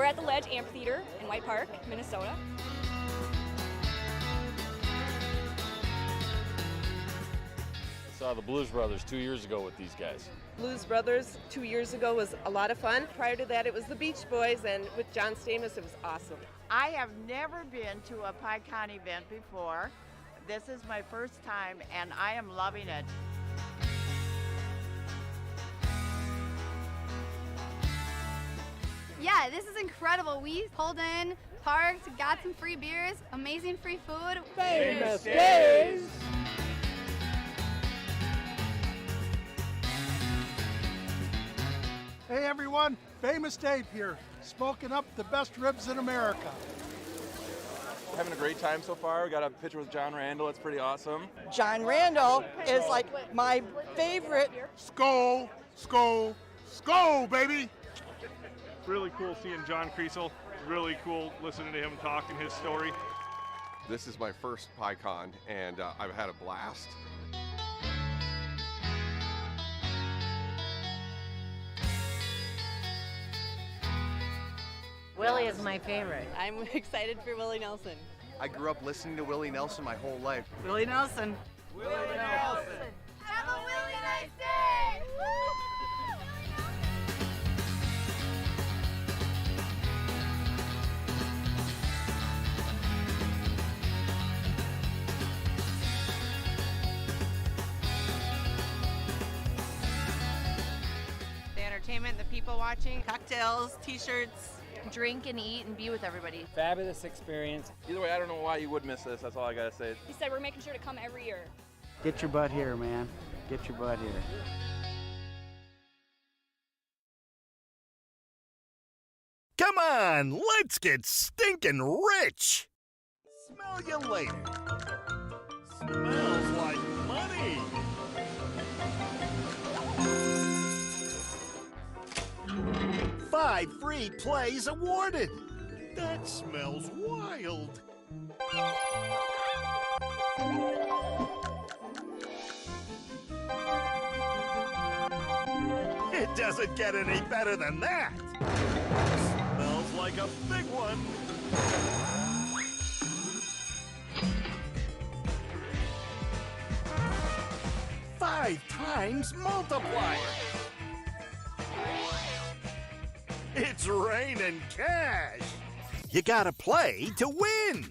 we're at the Ledge Amphitheater in White Park, Minnesota. I saw the Blues Brothers 2 years ago with these guys. Blues Brothers 2 years ago was a lot of fun. Prior to that, it was the Beach Boys, and with John Stamos, it was awesome. I have never been to a PyCon event before. This is my first time, and I am loving it. Yeah, this is incredible. We pulled in, parked, got some free beers, amazing free food. Famous days! Hey everyone, Famous Dave here, smoking up the best ribs in America. Having a great time so far. We got a picture with John Randall. It's pretty awesome. John Randall is like my favorite. Skull, skull, skull, baby! Really cool seeing John Creasel. Really cool listening to him talk and his story. This is my first PyCon, and I've had a blast. Willie is my favorite. I'm excited for Willie Nelson. I grew up listening to Willie Nelson my whole life. Willie Nelson. Willie Nelson. Have a really nice day! The entertainment, the people watching, cocktails, t-shirts. Drink and eat and be with everybody. Fabulous experience. Either way, I don't know why you would miss this. That's all I gotta say. He said we're making sure to come every year. Get your butt here, man. Get your butt here. Come on, let's get stinking rich! Smell you later. Smells like money! Five free plays awarded! That smells wild! It doesn't get any better than that! Smells like a big one! Five times multiplier! It's raining cash! You gotta play to win!